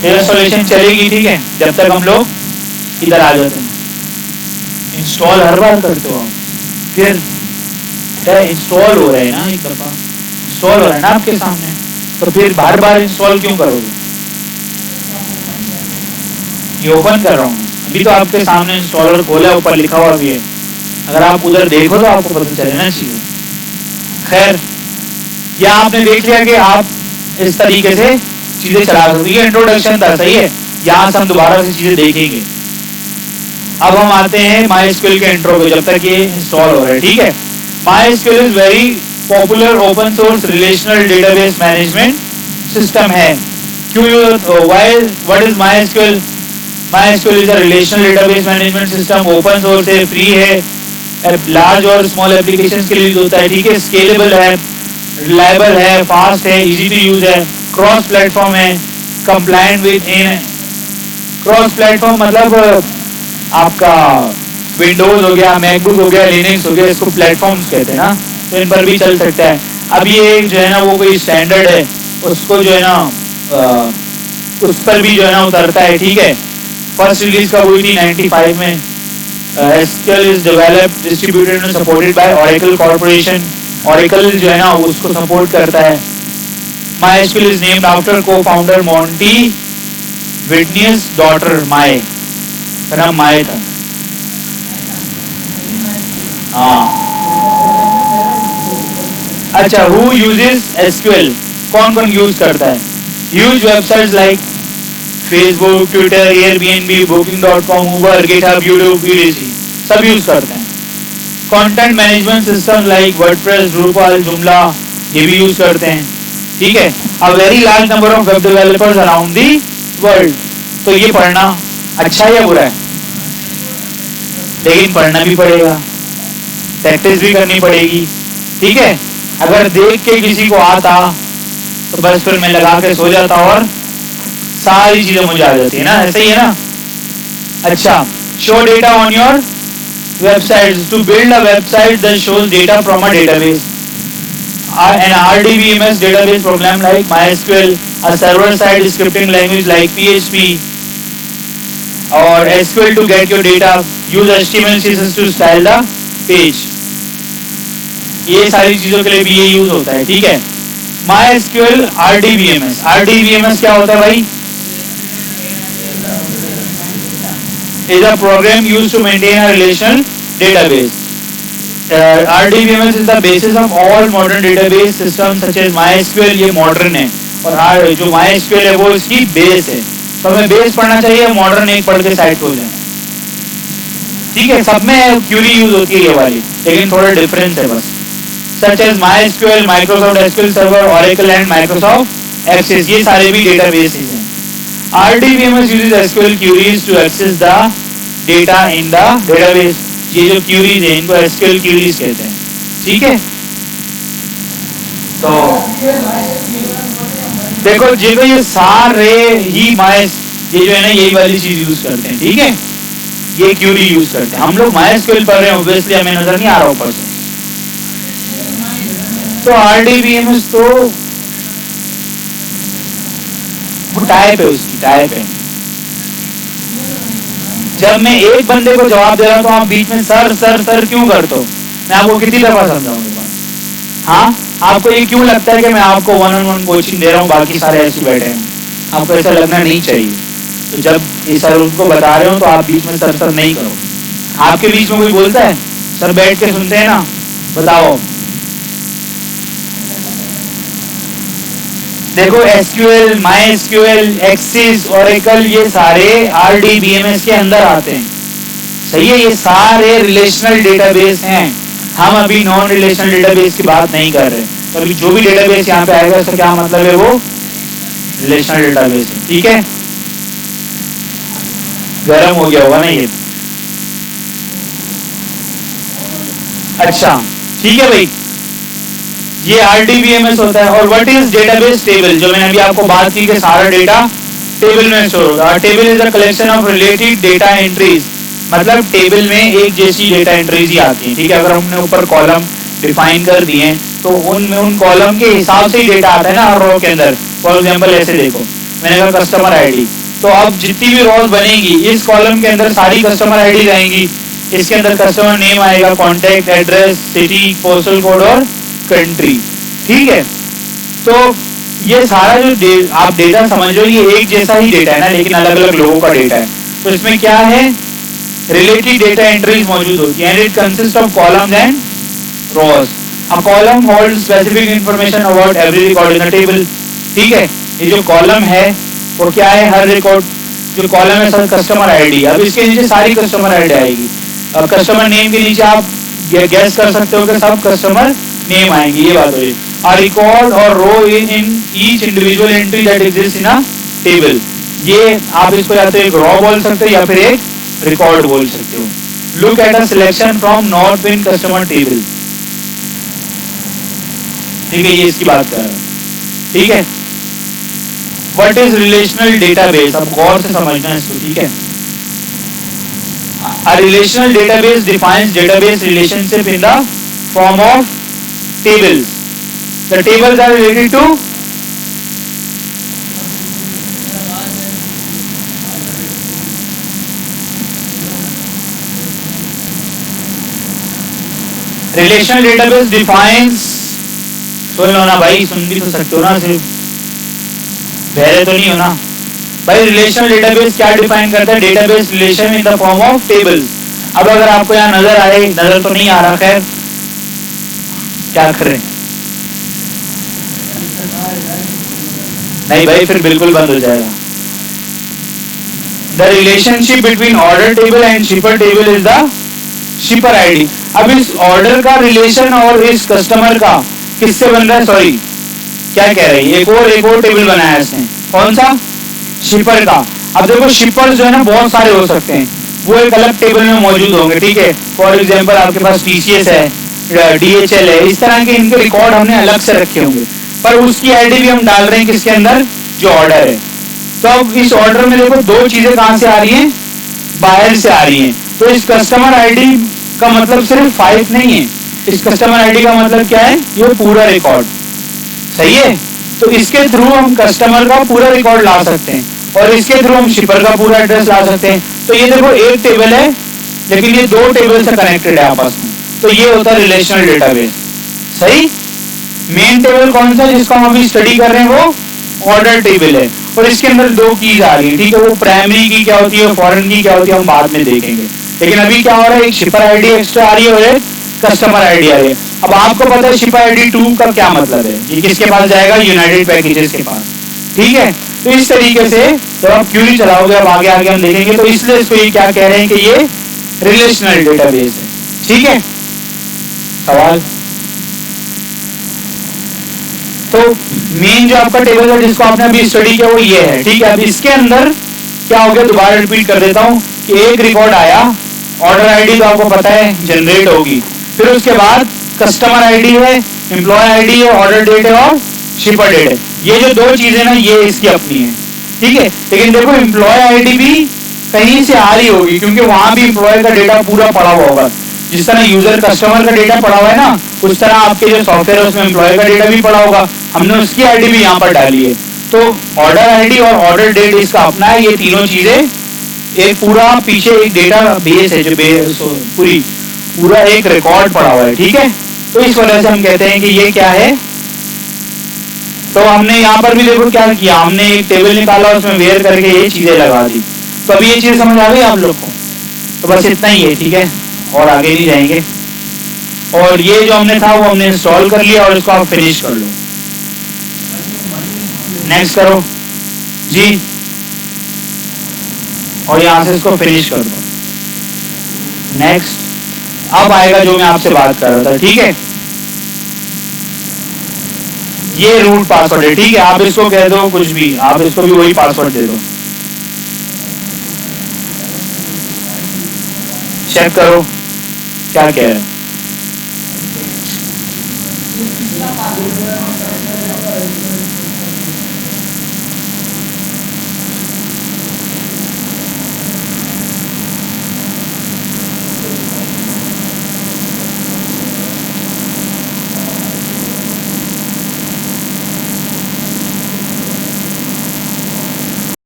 इंस्टॉलेशन चलेगी, ठीक है, जब तक हम लोग इधर आ जाते हैं। इंस्टॉल हर बार करते हो, फिर इंस्टॉल हो रहा है ना, एक दफा इंस्टॉल हो रहा है ना आपके सामने, तो फिर बार बार इंस्टॉल क्यों करोगे। ये ओपन कर रहा हूँ, अभी तो आपके सामने इंस्टॉलर खोला, ऊपर लिखा हुआ भी है, अगर आप उधर देखो तो आपको पता चले ना चीजें। खैर, या आपने देख लिया कि आप इस तरीके से चीजें चला सकते, ये इंट्रोडक्शन था, सही है, यहाँ से हम दोबारा से चीजें देखेंगे। अब हम आते हैं MySQL के इंट्रो पे, जब तक ये इंस्टॉल हो रहा है। ठीक है, MySQL is very popular open source relational database management system है। क्यों, what is MySQL? MySQL is a relational database management system, open source है, फ्री है, लार्ज और स्मॉल एप्लीकेशंस के लिए होता है। ठीक है, स्केलेबल है, रिलायबल है, फास्ट है, इजी टू यूज है, क्रॉस प्लेटफॉर्म है, compliant with in, cross platform मतलब आपका विंडोज हो गया, मैकबुक हो गया, लिनक्स हो गया, इसको प्लेटफॉर्म्स कहते हैं ना, तो इन पर भी चल सकता है। अब ये जो है ना वो कोई स्टैंडर्ड है, उसको जो है ना उस पर भी जो है ना उतरता है। ठीक है, फर्स्ट रिलीज कब हुई थी, 95 में। SQL is developed, distributed and supported by Oracle Corporation. Oracle जो है ना उसको सपोर्ट करता है। MySQL is named after co-founder Monty Whitney's daughter Mai, का नाम माय था। हाँ, अच्छा, who uses SQL? कौन कौन यूज करता है? Huge websites like Facebook, Twitter, Airbnb, Booking.com, Uber, GitHub, YouTube, etc. सब यूज करते हैं। Content management system like WordPress, Drupal, जुमला, ये भी यूज करते हैं। ठीक है, a very large number of web developers around the world. तो ये पढ़ना अच्छा है या बुरा है? लेकिन पढ़ना भी पड़ेगा, प्रैक्टिस भी करनी पड़ेगी। ठीक है, अगर देख के किसी को आता तो बस फिर मैं लगा के सो जाता और सारी चीजें मुझे आ जाती है ना, ऐसे ही है ना। अच्छा, show data on your websites. To build a website that shows data from a database, an RDBMS database program like MySQL, a server-side scripting language like PHP, or SQL to get your data, use HTML CSS to style the page. ये सारी चीजों के लिए भी ये यूज होता है। ठीक है, MySQL RDBMS, RDBMS क्या होता है भाई? is a program used to maintain a relational database. RDBMS is the basis of all modern database systems such as MySQL. ये modern है और जो MySQL है वो इसकी base है. तो हमें base पढ़ना चाहिए, modern एक पढ़ के side हो जाए. ठीक है, सब में क्यूरी यूज होती है ये वाली, लेकिन थोड़ा डिफरेंस है बस. Such as MySQL, Microsoft SQL Server, Oracle and Microsoft Access, ये सारे भी databases हैं. RDBMS uses SQL queries to access the data in the database. ये जो queries हैं इनको SQL queries कहते हैं. ठीक है, तो देखो ये सारे ही ये जो है ना यही वाली चीज यूज करते हैं. ठीक है, ये क्यूरी यूज करते हैं. हम लोग MySQL पढ़ रहे हैं, ऑब्वियसली हमें नजर नहीं आ रहा ऊपर से. तो RDBMS तो टाइप है, उसकी टाइप है. जब मैं एक बंदे को जवाब दे रहा हूं तो आप बीच में सर सर सर क्यों करते हो? मैं आपको कितनी दफा समझाऊंगा. हाँ, आपको ये क्यों लगता है कि मैं आपको 1-on-1 कोचिंग दे रहा हूँ, बाकी सारे ऐसे बैठे हैं? आपको ऐसा लगना नहीं चाहिए. तो जब ये सर उनको बता रहे हो तो आप बीच में सर सर नहीं करो. आपके बीच में कोई बोलता है? सर बैठ के सुनते हैं ना, बताओ. देखो SQL, MySQL, Access, Oracle ये सारे RDBMS के अंदर आते हैं. सही है, ये सारे रिलेशनल डेटाबेस हैं. हम अभी नॉन रिलेशनल डेटाबेस की बात नहीं कर रहे. तो अभी जो भी डेटाबेस यहाँ पे आएगा उसका क्या मतलब है? वो रिलेशनल डेटाबेस है. ठीक है, गर्म हो गया होगा ना ये. अच्छा ठीक है भाई, ये RDBMS होता है. और व्हाट इज डेटाबेस टेबल? जो मैंने अभी आपको बात की कि सारा डेटा टेबल में स्टोर होता है. Table is a collection of related data entries. मतलब टेबल में एक जैसी डेटा एंट्रीज ही आती है. ठीक है, अगर हमने ऊपर कॉलम डिफाइन कर दिए तो उनमें उन कॉलम के हिसाब से ही डेटा आता है ना हर रो के अंदर. फॉर एग्जांपल ऐसे देखो, मैंने कहा कस्टमर आईडी, तो अब जितनी भी रोज बनेगी इस कॉलम के अंदर सारी कस्टमर आईडी आएंगी. इसके अंदर कस्टमर नेम आएगा, contact, address, city, postal code और कंट्री. ठीक है, तो ये सारा जो आप डेटा समझ लो ये एक जैसा ही डेटा है ना, लेकिन अलग अलग लोगों का डेटा है. तो इसमें क्या है? रिलेटेड डेटा एंट्रीज मौजूद होती है. And it consist of columns and rows. A column holds specific information about every record in a table. ठीक है, ये जो कॉलम है वो क्या है? हर रिकॉर्ड जो कॉलम है सर कस्टमर आईडी. अब इसके नीचे सारी कस्टमर आईडी आएगी. अब कस्टमर नेम के नीचे आप गैस कर सकते हो कि सब कस्टमर नेम आएंगे. ये बात हुई. A record or row in each individual entry that exists in a table. ये आप इसको या तो एक रॉ बोल सकते हो या फिर एक रिकॉर्ड बोल सकते हो. Look at a selection from not in customer table. ठीक है, ये इसकी बात कर रहा है. ठीक है, What is relational database? अब गौर से समझना है इसको. ठीक है, A relational database defines database relationship in the form of tables. The tables are related to relational database defines. सुन लो ना भाई, सुन भी तो सकते हो ना, सिर्फ बहरे तो नहीं हो ना भाई. रिलेशनल डेटाबेस क्या डिफाइन करता है? Database relation in the form of tables. अब अगर आपको यहाँ नजर आए, नजर तो नहीं आ रहा, खैर क्या कर रहे हैं? नहीं भाई, फिर बिल्कुल बंद हो जाएगा. The relationship between order table and शिपर table is the शिपर ID. अब इस ऑर्डर का रिलेशन और इस कस्टमर का किससे बन रहा है? सॉरी, क्या कह रहे हैं? एक और टेबल बनाया है इसने. कौन सा? शिपर का. अब देखो शिपर जो है ना बहुत सारे हो सकते हैं, वो एक अलग टेबल में मौजूद होंगे. ठीक है, फॉर एग्जांपल आपके पास TCS है, DHL है, इस तरह के इनके रिकॉर्ड हमने अलग से रखे होंगे, पर उसकी आईडी भी हम डाल रहे हैं किसके अंदर? जो ऑर्डर है. तो अब इस ऑर्डर में देखो दो चीजें कहां से आ रही हैं? बाहर से आ रही हैं. तो इस कस्टमर आईडी का मतलब सिर्फ 5 नहीं है. इस कस्टमर आईडी का मतलब क्या है? ये पूरा रिकॉर्ड. सही है, तो इसके थ्रू हम कस्टमर का पूरा रिकॉर्ड ला सकते हैं और इसके थ्रू हम शिपर का पूरा एड्रेस ला सकते हैं. तो ये देखो एक टेबल है लेकिन ये दो टेबल से कनेक्टेड है आपस में. तो ये होता है रिलेशनल डेटाबेस. सही. मेन टेबल कौन सा जिसको हम अभी स्टडी कर रहे हैं? वो ऑर्डर टेबल है. और इसके अंदर दो कीज आ रही है, ठीक है। वो प्राइमरी की क्या होती है, फॉरेन की क्या होती है, हम बाद में देखेंगे। लेकिन अभी क्या हो रहा है, एक शिपर आईडी एक्स्ट्रा आ रही है और एक कस्टमर आईडी आ रही है। अब आपको पता है शिपर आईडी 2 का क्या मतलब है, ये किसके पास जाएगा, यूनाइटेड पैकेजेस के पास, ठीक है। तो इस तरीके से जब आप क्यूरी चलाओगे, अब आगे आगे हम देखेंगे, तो इसलिए इसको ये क्या कह रहे हैं कि ये रिलेशनल डेटाबेस है, ठीक है। सवाल? तो मेन जो आपका टेबल है जिसको आपने अभी स्टडी किया वो ये है, ठीक है। अब इसके अंदर क्या हो गया, दोबारा रिपीट कर देता हूं कि एक रिकॉर्ड आया, ऑर्डर आईडी तो आपको पता है जनरेट होगी, फिर उसके बाद कस्टमर आईडी है, एम्प्लॉय आईडी है, ऑर्डर डेट है और शिपर डेट है। ये जो दो चीजें ना ये इसकी अपनी है, ठीक है। लेकिन देखो एम्प्लॉय आईडी भी कहीं से आ रही होगी क्योंकि वहां भी एम्प्लॉय का डेटा पूरा पड़ा हुआ होगा। जिस तरह यूजर कस्टमर का डेटा पड़ा हुआ है ना, उस तरह आपके जो सॉफ्टवेयर है उसमें एम्प्लॉय का डेटा भी पड़ा होगा, हमने उसकी आईडी भी यहाँ पर डाली है। तो ऑर्डर आईडी और ऑर्डर डेट इसका अपना है, ये तीनों चीजें एक पूरा पीछे एक डेटा बेस है जो पूरा एक रिकॉर्ड पड़ा हुआ है, ठीक है। तो इस वजह से हम कहते हैं कि ये क्या है। तो हमने यहाँ पर भी देखो क्या किया, हमने एक टेबल निकाला, उसमें वेयर करके ये चीजें लगा दी। तो अभी ये चीज समझ आ गई आप लोग को? तो बस इतना ही है, ठीक है, और आगे नहीं जाएंगे। और ये जो हमने था वो हमने इंस्टॉल कर लिया और इसको आप फिनिश कर लो। नेक्स्ट करो जी, और यहां से इसको फिनिश कर दो। नेक्स्ट। अब आएगा जो मैं आपसे बात कर रहा था, ठीक है। ये रूट पासवर्ड है, ठीक है। आप इसको कह दो कुछ भी, आप इसको भी वही पासवर्ड दे दो। चेक करो क्या कह रहे हैं।